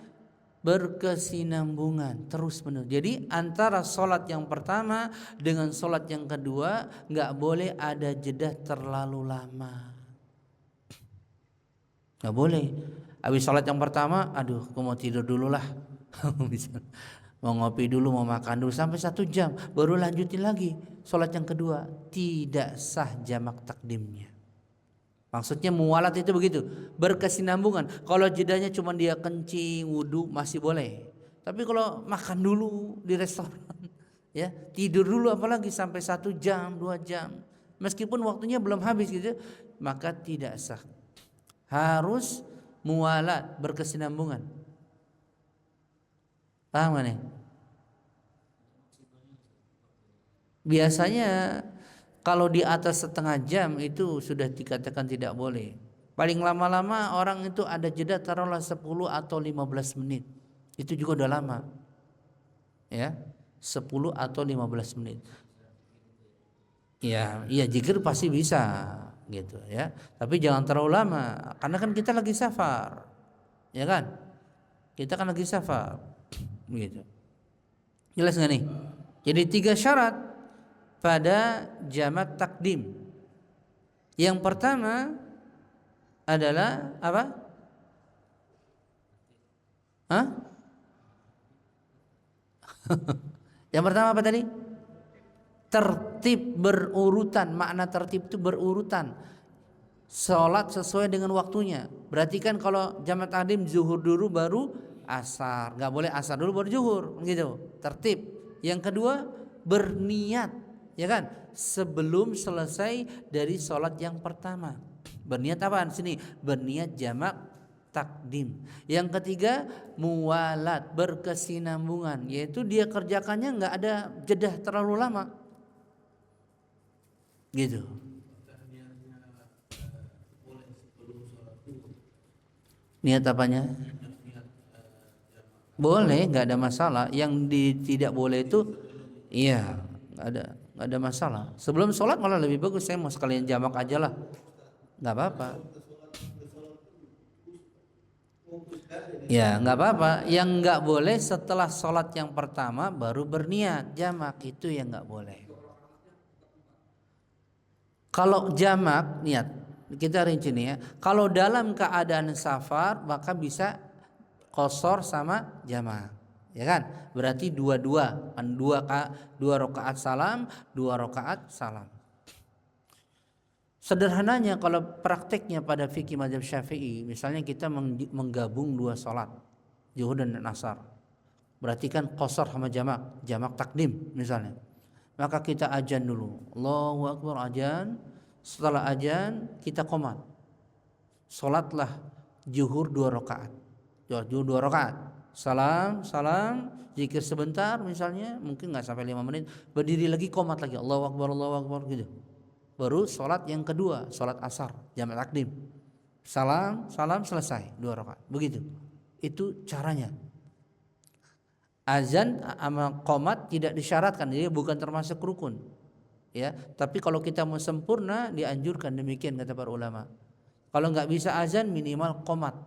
berkesinambungan, terus menerus. Jadi antara sholat yang pertama dengan sholat yang kedua nggak boleh ada jeda terlalu lama. Nggak boleh. Habis sholat yang pertama, aku mau tidur dulu lah. Mau ngopi dulu, mau makan dulu sampai 1 jam, baru lanjutin lagi sholat yang kedua. Tidak sah jamak takdimnya. Maksudnya muwalat itu begitu, berkesinambungan. Kalau jedanya cuma dia kencing, wudu masih boleh. Tapi kalau makan dulu di restoran, ya tidur dulu apalagi sampai 1 jam, 2 jam, meskipun waktunya belum habis gitu, maka tidak sah. Harus muwalat, berkesinambungan. Paham gak nih? Biasanya kalau di atas setengah jam itu sudah dikatakan tidak boleh. Paling lama-lama orang itu ada jeda taruhlah 10 atau 15 menit. Itu juga udah lama. Ya, 10 atau 15 menit. Ya, iya zikir pasti bisa gitu ya. Tapi jangan terlalu lama karena kan kita lagi safar. Ya kan? Kita kan lagi safar. Gitu. Jelas nggak nih? Jadi 3 syarat pada jamak takdim. Yang pertama adalah apa? Hah? Yang pertama apa tadi? Tertib berurutan. Makna tertib itu berurutan. Sholat sesuai dengan waktunya. Berarti kan kalau jamak takdim zuhur dulu baru asar. Nggak boleh asar dulu baru zuhur, gitu. Tertib. Yang kedua berniat, ya kan? Sebelum selesai dari sholat yang pertama. Berniat apaan sini? Berniat jamak takdim. Yang ketiga muwalat, berkesinambungan, yaitu dia kerjakannya nggak ada jeda terlalu lama, gitu. Niat apanya? Boleh, nggak ada masalah. Yang tidak boleh itu, iya, nggak ada masalah. Sebelum sholat malah lebih bagus. Saya mau sekalian jamak aja lah, nggak apa-apa. Ya, nggak apa-apa. Yang nggak boleh setelah sholat yang pertama baru berniat jamak, itu yang nggak boleh. Kalau jamak niat, kita rinci nih ya. Kalau dalam keadaan safar maka bisa qasar sama jamak, ya kan? Berarti dua-dua, kan dua rakaat salam, dua rakaat salam. Sederhananya kalau prakteknya pada fikih mazhab Syafi'i, misalnya kita menggabung dua salat, zuhur dan asar. Berarti kan qasar sama jamak, jamak takdim misalnya. Maka kita ajan dulu, Allahu Akbar, ajan. Setelah ajan kita qomat. Salatlah zuhur 2 rakaat. Zuhur 2 rakaat. Salam, zikir sebentar misalnya, mungkin enggak sampai 5 menit, berdiri lagi qomat lagi, Allahu Akbar gitu. Baru salat yang kedua, salat asar, jamak takdim. Salam, selesai 2 rakaat. Begitu. Itu caranya. Azan sama qomat tidak disyaratkan, jadi bukan termasuk rukun, ya. Tapi kalau kita mau sempurna dianjurkan demikian kata para ulama. Kalau nggak bisa azan minimal qomat.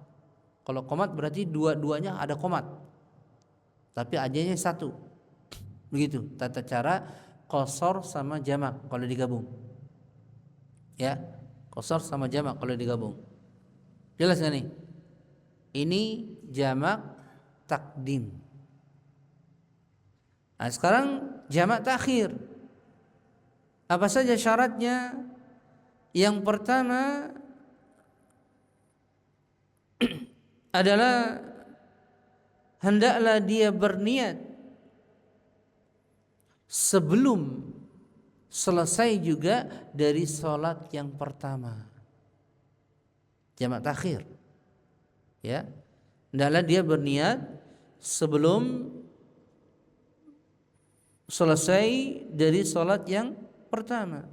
Kalau qomat berarti dua-duanya ada qomat, tapi azannya satu. Begitu tata cara qasar sama jamak kalau digabung, ya. Qasar sama jamak kalau digabung. Jelas nggak nih? Ini jamak takdim. Nah, sekarang jamak takhir. Apa saja syaratnya? Yang pertama adalah hendaklah dia berniat sebelum selesai juga dari sholat yang pertama. Jamak takhir, ya. Hendaklah dia berniat sebelum selesai dari sholat yang pertama.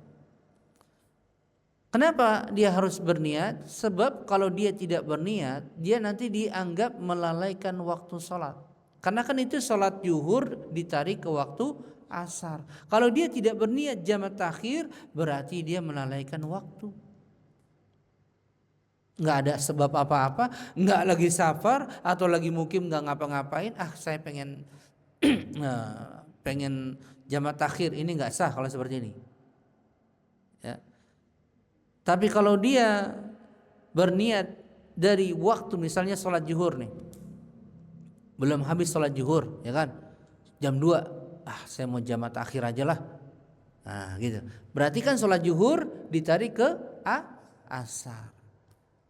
Kenapa dia harus berniat? Sebab kalau dia tidak berniat, dia nanti dianggap melalaikan waktu sholat. Karena kan itu sholat zuhur ditarik ke waktu asar. Kalau dia tidak berniat jamak takhir, berarti dia melalaikan waktu. Nggak ada sebab apa-apa, nggak lagi safar atau lagi mukim nggak ngapa-ngapain. Saya pengen jamak takhir, ini nggak sah kalau seperti ini, ya. Tapi kalau dia berniat dari waktu, misalnya sholat zuhur nih, belum habis sholat zuhur, ya kan, jam 2, saya mau jamak takhir aja lah, nah gitu. Berarti kan sholat zuhur ditarik ke asar.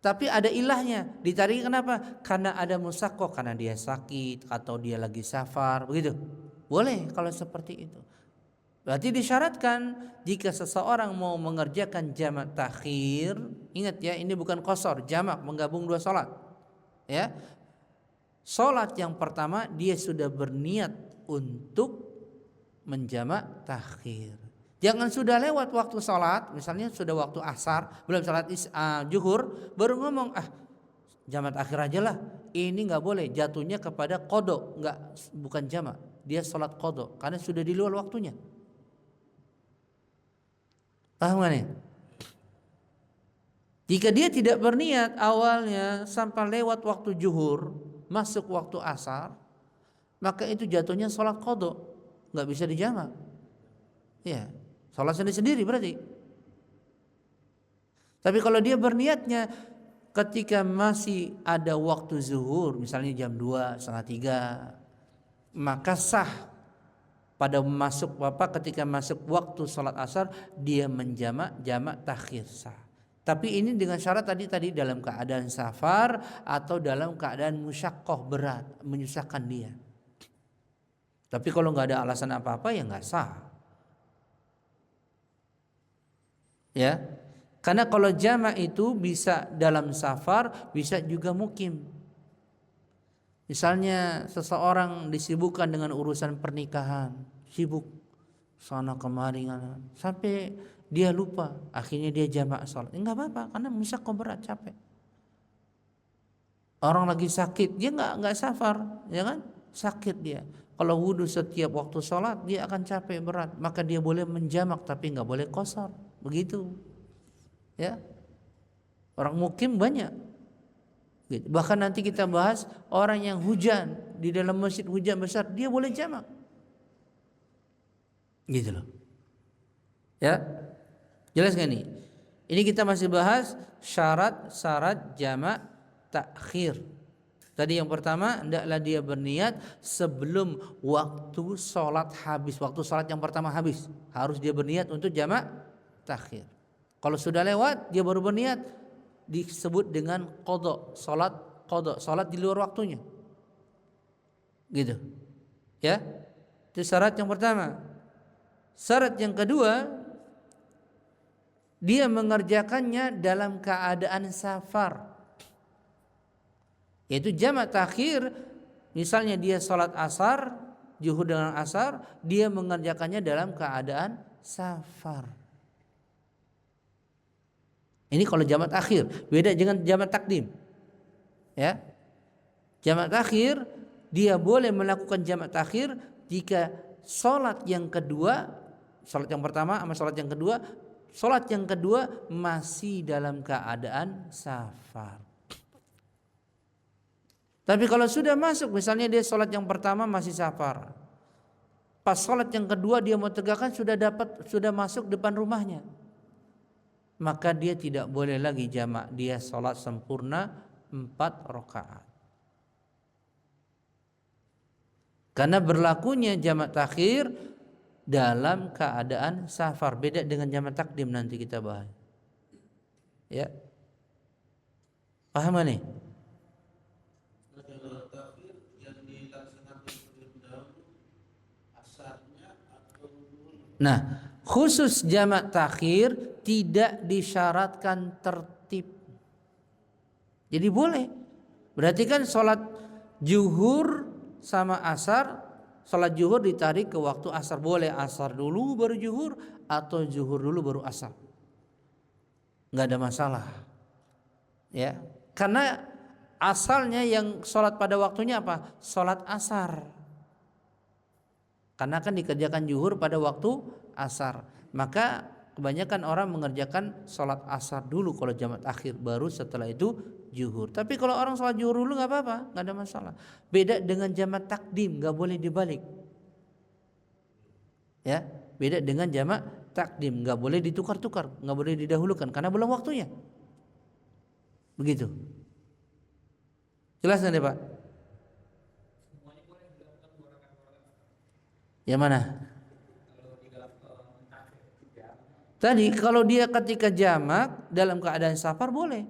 Tapi ada ilahnya, ditarik kenapa? Karena ada musyaqqah, karena dia sakit atau dia lagi safar, begitu. Boleh kalau seperti itu. Berarti disyaratkan jika seseorang mau mengerjakan jamak takhir, ingat ya, ini bukan qasar, jamak menggabung dua salat, ya. Salat yang pertama dia sudah berniat untuk menjamak takhir. Jangan sudah lewat waktu salat, misalnya sudah waktu asar, belum salat zuhur, baru ngomong jamak takhir aja lah. Ini nggak boleh, jatuhnya kepada qada, bukan jamak. Dia salat qada karena sudah di luar waktunya. Paham kan ya? Jika dia tidak berniat awalnya sampai lewat waktu zuhur, masuk waktu asar, maka itu jatuhnya sholat qadha, nggak bisa dijamak. Ya, sholat sendiri-sendiri berarti. Tapi kalau dia berniatnya ketika masih ada waktu zuhur, misalnya jam 2, setengah 3, maka sah pada ketika masuk waktu sholat asar dia jamak takhir sah. Tapi ini dengan syarat tadi dalam keadaan safar atau dalam keadaan musyaqqah berat, menyusahkan dia. Tapi kalau nggak ada alasan apa-apa ya nggak sah. Ya, karena kalau jamak itu bisa dalam safar, bisa juga mukim. Misalnya seseorang disibukkan dengan urusan pernikahan, sibuk sana kemari sampai dia lupa, akhirnya dia jamak sholat. Enggak apa-apa, karena musyaqqah berat, capek. Orang lagi sakit, dia nggak safar, ya kan? Sakit dia. Kalau wudhu setiap waktu sholat, dia akan capek berat, maka dia boleh menjamak tapi nggak boleh qashar. Begitu, ya. Orang mukim banyak. Gitu. Bahkan nanti kita bahas orang yang hujan di dalam masjid, hujan besar, dia boleh jamak. Gitu loh. Ya, jelas gak nih? Ini kita masih bahas syarat-syarat jamak takhir. Tadi yang pertama, hendaklah dia berniat sebelum waktu sholat habis. Waktu sholat yang pertama habis, harus dia berniat untuk jamak takhir. Kalau sudah lewat, dia baru berniat, disebut dengan qadha, salat di luar waktunya. Gitu. Ya. Itu syarat yang pertama. Syarat yang kedua, dia mengerjakannya dalam keadaan safar. Yaitu jamak takhir, misalnya dia salat asar, zuhur dengan asar, dia mengerjakannya dalam keadaan safar. Ini kalau jamak takhir, beda dengan jamak takdim. Ya. Jamak takhir, dia boleh melakukan jamak takhir jika salat yang kedua, salat yang pertama sama salat yang kedua, salat yang kedua masih dalam keadaan safar. Tapi kalau sudah masuk, misalnya dia salat yang pertama masih safar, pas salat yang kedua dia mau tegakkan sudah masuk depan rumahnya, maka dia tidak boleh lagi jamak, dia salat sempurna 4 rakaat. Karena berlakunya jamak takhir dalam keadaan safar, beda dengan jamak takdim, nanti kita bahas. Ya. Paham nih? Nah, khusus jamak takhir tidak disyaratkan tertib. Jadi boleh. Berarti kan sholat zuhur sama asar, sholat zuhur ditarik ke waktu asar. Boleh asar dulu baru zuhur, atau zuhur dulu baru asar. Nggak ada masalah. Ya, karena asalnya yang sholat pada waktunya apa? Sholat asar. Karena kan dikerjakan zuhur pada waktu asar, maka kebanyakan orang mengerjakan sholat asar dulu kalau jamak takhir, baru setelah itu zuhur. Tapi kalau orang sholat zuhur dulu nggak apa-apa, nggak ada masalah. Beda dengan jamak takdim, nggak boleh dibalik. Ya, beda dengan jamak takdim, nggak boleh ditukar-tukar, nggak boleh didahulukan karena belum waktunya. Begitu. Jelas nggak Pak? Yang mana? Tadi kalau dia ketika jamak dalam keadaan safar boleh.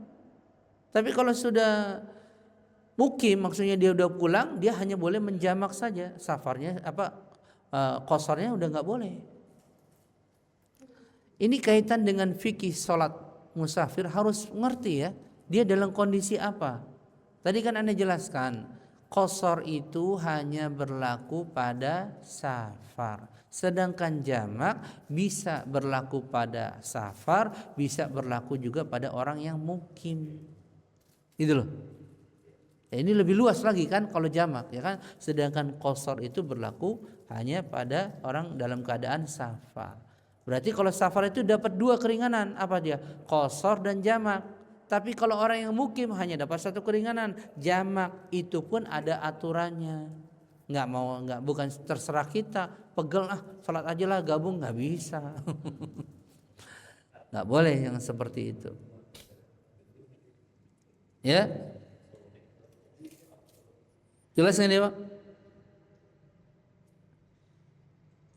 Tapi kalau sudah mukim, maksudnya dia udah pulang, dia hanya boleh menjamak saja. Safarnya qasarnya udah nggak boleh. Ini kaitan dengan fikih sholat musafir, harus ngerti ya. Dia dalam kondisi apa? Tadi kan Anda jelaskan, qasar itu hanya berlaku pada safar. Sedangkan jamak bisa berlaku pada safar, bisa berlaku juga pada orang yang mukim. Gitu loh. Ya, ini lebih luas lagi kan kalau jamak, ya kan? Sedangkan qasar itu berlaku hanya pada orang dalam keadaan safar. Berarti kalau safar itu dapat dua keringanan, apa dia? Qashar dan jamak. Tapi kalau orang yang mukim hanya dapat satu keringanan, jamak itu pun ada aturannya. Nggak bukan terserah kita, pegel salat aja lah gabung, nggak bisa. Nggak boleh yang seperti itu. Ya, jelas ini Pak?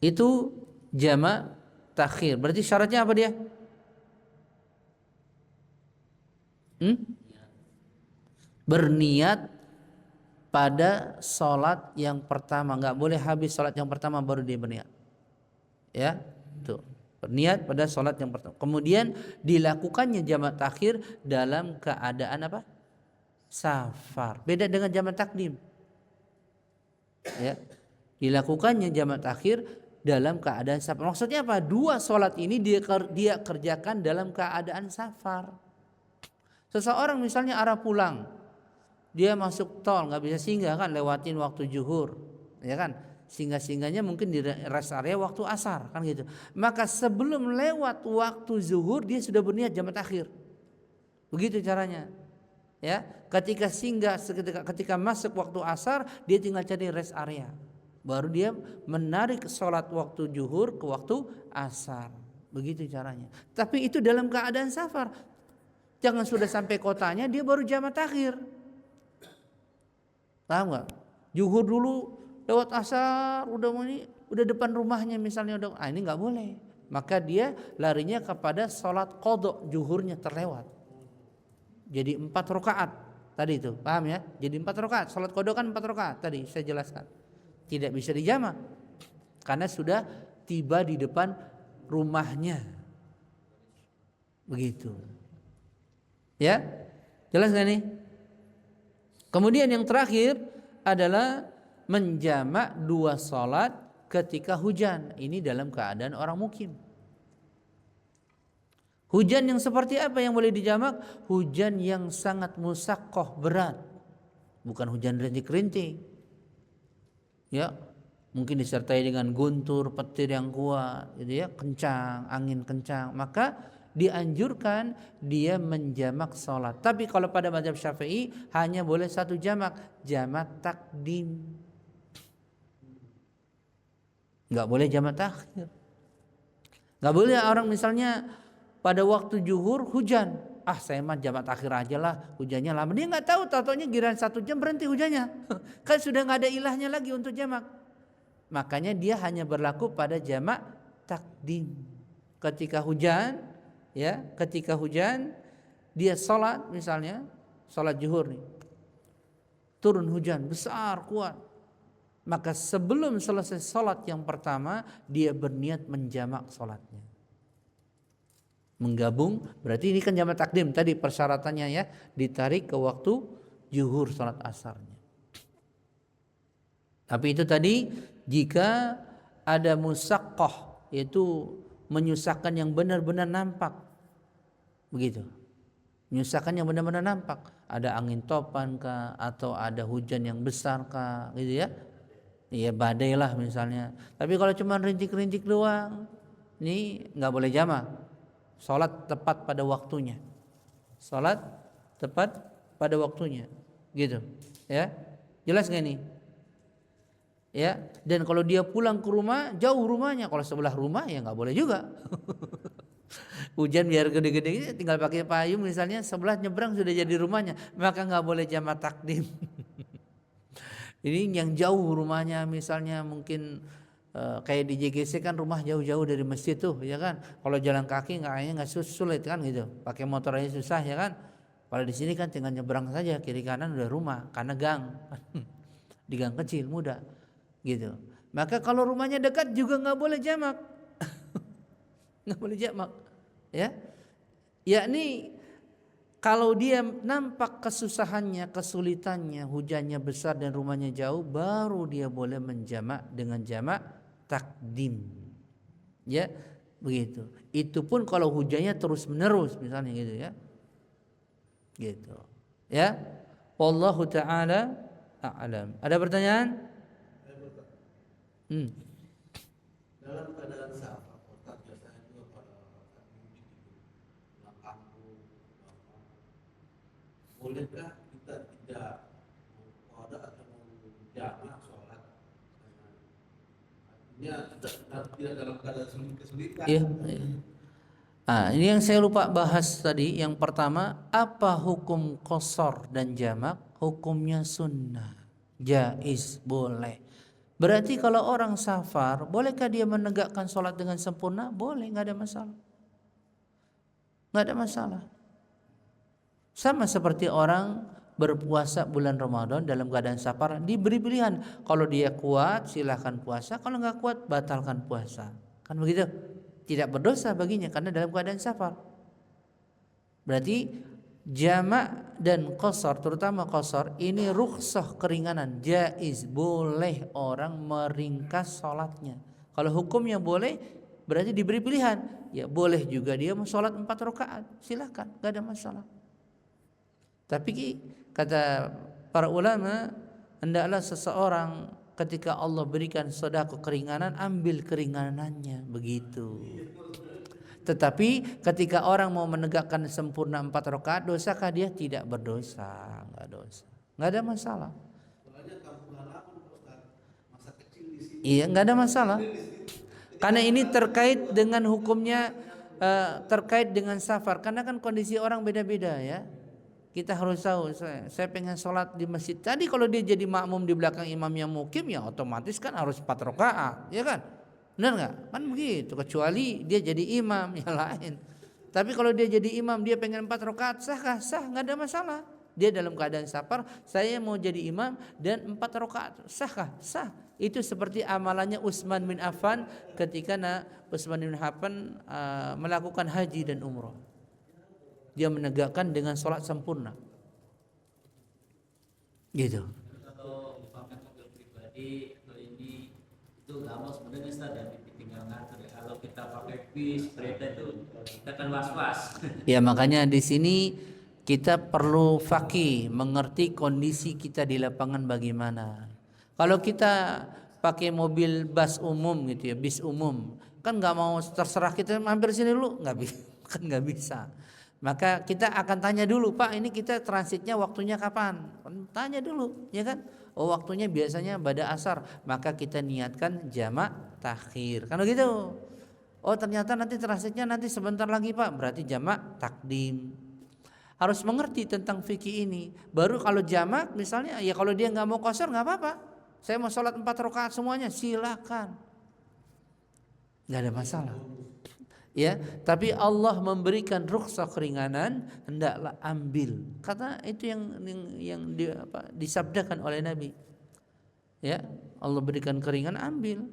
Itu jamak takhir. Berarti syaratnya apa dia? Berniat pada sholat yang pertama. Nggak boleh habis sholat yang pertama baru dia berniat. Ya, tuh. Berniat pada sholat yang pertama. Kemudian dilakukannya jamak takhir dalam keadaan apa? Safar. Beda dengan jamak takdim. Ya, dilakukannya jamak takhir dalam keadaan safar. Maksudnya apa? Dua sholat ini dia kerjakan dalam keadaan safar. Seseorang misalnya arah pulang, dia masuk tol nggak bisa singgah kan, lewatin waktu zuhur, ya kan? Singgah-singgahnya mungkin di rest area waktu asar kan gitu. Maka sebelum lewat waktu zuhur dia sudah berniat jamak takhir. Begitu caranya. Ya, ketika singgah, ketika masuk waktu asar dia tinggal cari rest area. Baru dia menarik sholat waktu zuhur ke waktu asar. Begitu caranya. Tapi itu dalam keadaan safar. Jangan sudah sampai kotanya dia baru jamak takhir. Paham nggak? Zuhur dulu lewat asar udah depan rumahnya misalnya ini nggak boleh. Maka dia larinya kepada sholat qadha, zuhurnya terlewat. Jadi 4 rakaat tadi itu, paham ya? Jadi 4 rakaat. Sholat qadha kan 4 rakaat tadi saya jelaskan. Tidak bisa dijamak karena sudah tiba di depan rumahnya. Begitu. Ya, jelas gak nih? Kemudian yang terakhir adalah menjamak 2 sholat ketika hujan. Ini dalam keadaan orang mukim. Hujan yang seperti apa yang boleh dijamak? Hujan yang sangat musaqqah, berat. Bukan hujan rintik-rintik. Ya, mungkin disertai dengan guntur, petir yang kuat, gitu ya, kencang, angin kencang. Maka dianjurkan dia menjamak sholat. Tapi kalau pada mazhab Syafi'i hanya boleh 1 jamak, jamak takdim. Nggak boleh jamak takhir. Nggak boleh orang misalnya pada waktu zuhur hujan, saya mah jamak takhir aja lah, hujannya lama. Dia nggak tahu, taunya giliran 1 jam berhenti hujannya. Kan sudah nggak ada ilahnya lagi untuk jamak. Makanya dia hanya berlaku pada jamak takdim. Ketika hujan, ya, ketika hujan dia sholat misalnya, sholat zuhur nih, turun hujan besar kuat, maka sebelum selesai sholat yang pertama dia berniat menjamak sholatnya, menggabung. Berarti ini kan jamak takdim tadi persyaratannya ya, ditarik ke waktu zuhur sholat asarnya. Tapi itu tadi jika ada musaqqah, yaitu menyusahkan yang benar-benar nampak. Begitu. Menyusahkan yang benar-benar nampak. Ada angin topan kah, atau ada hujan yang besar kah, gitu ya. Iya, badai lah misalnya. Tapi kalau cuma rintik-rintik doang, ini nggak boleh jamak. Salat tepat pada waktunya. Salat tepat pada waktunya. Gitu. Ya. Jelas nggak ini? Ya, dan kalau dia pulang ke rumah, jauh rumahnya, kalau sebelah rumah ya nggak boleh juga. Hujan biar gede-gede tinggal pakai payung misalnya, sebelah nyebrang sudah jadi rumahnya, maka nggak boleh jamak takdim. Ini yang jauh rumahnya misalnya mungkin kayak di JGC kan rumah jauh-jauh dari masjid tuh, ya kan? Kalau jalan kaki nggak sulit kan gitu, pakai motor aja susah ya kan? Kalau di sini kan tinggal nyebrang saja, kiri kanan udah rumah, karena gang, di gang kecil mudah. Gitu. Maka kalau rumahnya dekat juga nggak boleh jamak, nggak boleh jamak, ya. Yakni kalau dia nampak kesusahannya, kesulitannya, hujannya besar dan rumahnya jauh, baru dia boleh menjamak dengan jamak takdim, ya, begitu. Itu pun kalau hujannya terus menerus, misalnya gitu ya, gitu, ya. Wallahu taala a'lam. Ada pertanyaan? Dalam keadaan safar, Ustaz, biasanya bolehkah kita tidak qada atau jamak sholat? Artinya tidak dalam keadaan kesulitan. Iya. Ini yang saya lupa bahas tadi. Yang pertama, apa hukum qasar dan jamak? Hukumnya sunnah, jaiz, boleh. Berarti kalau orang safar, bolehkah dia menegakkan sholat dengan sempurna? Boleh, nggak ada masalah. Nggak ada masalah. Sama seperti orang berpuasa bulan Ramadan dalam keadaan safar, diberi pilihan. Kalau dia kuat, silahkan puasa. Kalau nggak kuat, batalkan puasa. Kan begitu? Tidak berdosa baginya karena dalam keadaan safar. Berarti jamak dan qasar, terutama qasar, ini rukhsah, keringanan, jaiz, boleh orang meringkas sholatnya. Kalau hukumnya boleh, berarti diberi pilihan. Ya boleh juga dia mau sholat 4 rakaat, silakan, gak ada masalah. Tapi kata para ulama, hendaklah seseorang ketika Allah berikan sedekah keringanan, ambil keringanannya, begitu. Tetapi ketika orang mau menegakkan sempurna 4 rakaat, dosakah dia? Tidak berdosa, nggak dosa, nggak ada masalah. Iya, nggak ada masalah. Karena ini terkait dengan hukumnya, terkait dengan safar. Karena kan kondisi orang beda-beda ya. Kita harus tahu, saya pengen sholat di masjid. Tadi kalau dia jadi makmum di belakang imam yang mukim, ya otomatis kan harus 4 rakaat, ya kan? Benar nggak? Kan begitu. Kecuali dia jadi imam, yang lain. Tapi kalau dia jadi imam, dia pengen 4 rakaat, sah? Sah, nggak ada masalah. Dia dalam keadaan safar, saya mau jadi imam dan 4 rakaat, sah? Sah. Itu seperti amalannya Utsman bin Affan ketika Utsman bin Affan melakukan haji dan umrah. Dia menegakkan dengan sholat sempurna, gitu. Kalau umpamanya mobil pribadi atau ini itu gampang sebenarnya Ustaz, dan tinggal ngatur. Kalau kita pakai bis, kereta itu kita kan was-was. Ya makanya di sini kita perlu faqih, mengerti kondisi kita di lapangan bagaimana. Kalau kita pakai mobil bus umum gitu ya, bis umum, kan nggak mau terserah kita mampir sini dulu, nggak bisa, kan nggak bisa. Maka kita akan tanya dulu, Pak, ini kita transitnya waktunya kapan? Tanya dulu, ya kan? Oh, waktunya biasanya pada asar, maka kita niatkan jamak takhir. Kan begitu. Oh, ternyata nanti transitnya nanti sebentar lagi, Pak, berarti jamak takdim. Harus mengerti tentang fikih ini. Baru kalau jamak misalnya, ya kalau dia nggak mau qasar nggak apa-apa. Saya mau sholat 4 rakaat semuanya, silakan. Nggak ada masalah. Ya, tapi Allah memberikan rukhsah keringanan, hendaklah ambil. Karena itu yang disabdakan oleh Nabi. Ya, Allah berikan keringanan, ambil.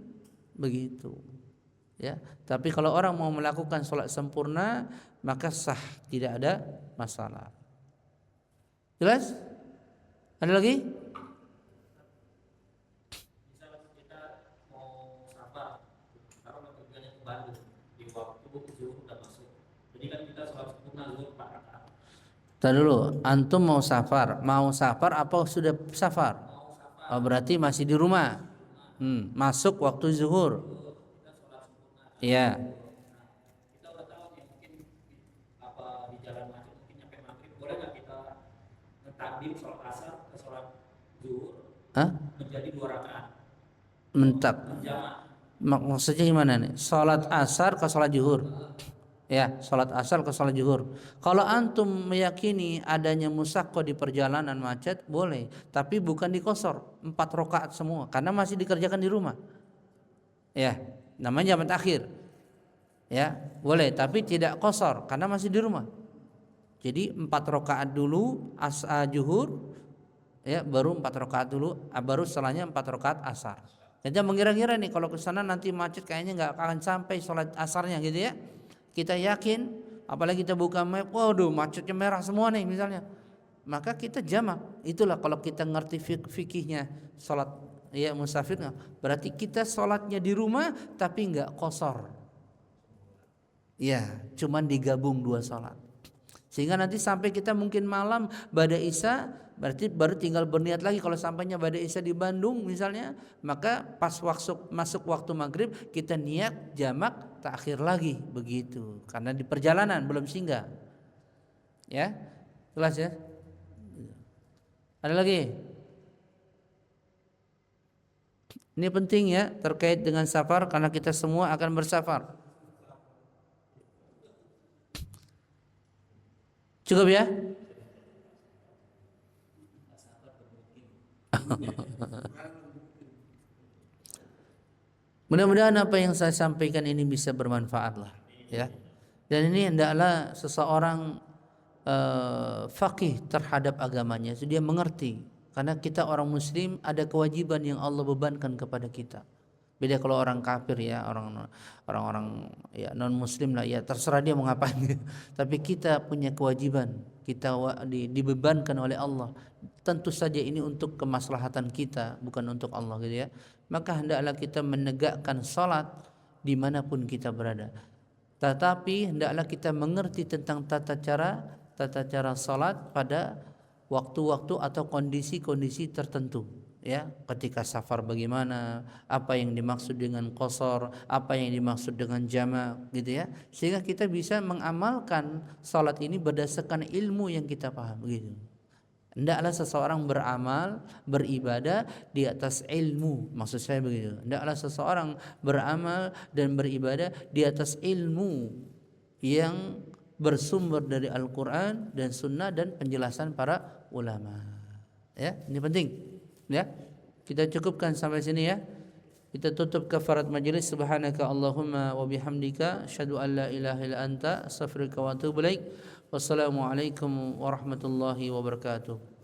Begitu. Ya, tapi kalau orang mau melakukan sholat sempurna, maka sah, tidak ada masalah. Jelas? Ada lagi? Misalnya kita mau safar, kalau tujuannya ke Bandung, di waktu zuhur udah masuk. Jadi kan kita sholat sempurna zuhur 4 rakaat. Tadi dulu, antum mau safar apa sudah safar? Mau safar. Oh, berarti masih di rumah. Masuk waktu zuhur. Kita sholat sempurna. Iya. Kita udah tahu nih, mungkin di jalan macet mungkin nyampe maghrib, boleh nggak kita ngetakdim sholat asar ke sholat zuhur menjadi 2 rakaat? Mentak. Jamak. Maksudnya gimana nih? Salat asar ke salat zuhur. Ya, salat asar ke salat zuhur. Kalau antum meyakini adanya musaqqah di perjalanan macet, boleh, tapi bukan di qasar 4 rakaat semua karena masih dikerjakan di rumah. Ya, namanya jamak takhir. Ya, boleh, tapi tidak qasar karena masih di rumah. Jadi 4 rakaat dulu zuhur, ya, baru 4 rakaat dulu, baru setelahnya 4 rakaat asar. Kita mengira-ngira nih kalau ke sana nanti macet kayaknya nggak akan sampai sholat asarnya gitu ya. Kita yakin, apalagi kita buka map, waduh macetnya merah semua nih misalnya. Maka kita jamak. Itulah kalau kita ngerti fikihnya sholat ya musafir, berarti kita sholatnya di rumah tapi nggak qasar. Ya, cuman digabung 2 sholat. Sehingga nanti sampai kita mungkin malam ba'da isya, berarti baru tinggal berniat lagi. Kalau sampainya ba'da isya di Bandung misalnya, maka pas masuk waktu maghrib kita niat jamak takhir lagi, begitu. Karena di perjalanan belum singgah. Ya, jelas ya. Ada lagi? Ini penting ya terkait dengan safar karena kita semua akan bersafar. Cukup ya? Mudah-mudahan apa yang saya sampaikan ini bisa bermanfaat lah, ya. Dan ini hendaklah seseorang faqih terhadap agamanya, dia mengerti. Karena kita orang Muslim ada kewajiban yang Allah bebankan kepada kita. Beda kalau orang kafir ya, orang-orang ya non Muslim lah ya, terserah dia mau ngapain. Tapi kita punya kewajiban, kita dibebankan oleh Allah. Tentu saja ini untuk kemaslahatan kita, bukan untuk Allah gitu ya. Maka hendaklah kita menegakkan salat dimanapun kita berada. Tetapi hendaklah kita mengerti tentang tata cara salat pada waktu-waktu atau kondisi-kondisi tertentu, ya. Ketika safar bagaimana, apa yang dimaksud dengan qasar, apa yang dimaksud dengan jama', gitu ya. Sehingga kita bisa mengamalkan salat ini berdasarkan ilmu yang kita paham, begitu. Hendaklah seseorang beramal, beribadah di atas ilmu. Maksud saya begitu. Hendaklah seseorang beramal dan beribadah di atas ilmu yang bersumber dari Al-Quran dan Sunnah dan penjelasan para ulama. Ya, ini penting. Ya, kita cukupkan sampai sini ya. Kita tutup kafarat majelis. Subhanaka Allahumma wa bihamdika asyhadu an la ilaha illa anta astaghfiruka wa atubu ilaik. Wassalamualaikum warahmatullahi wabarakatuh.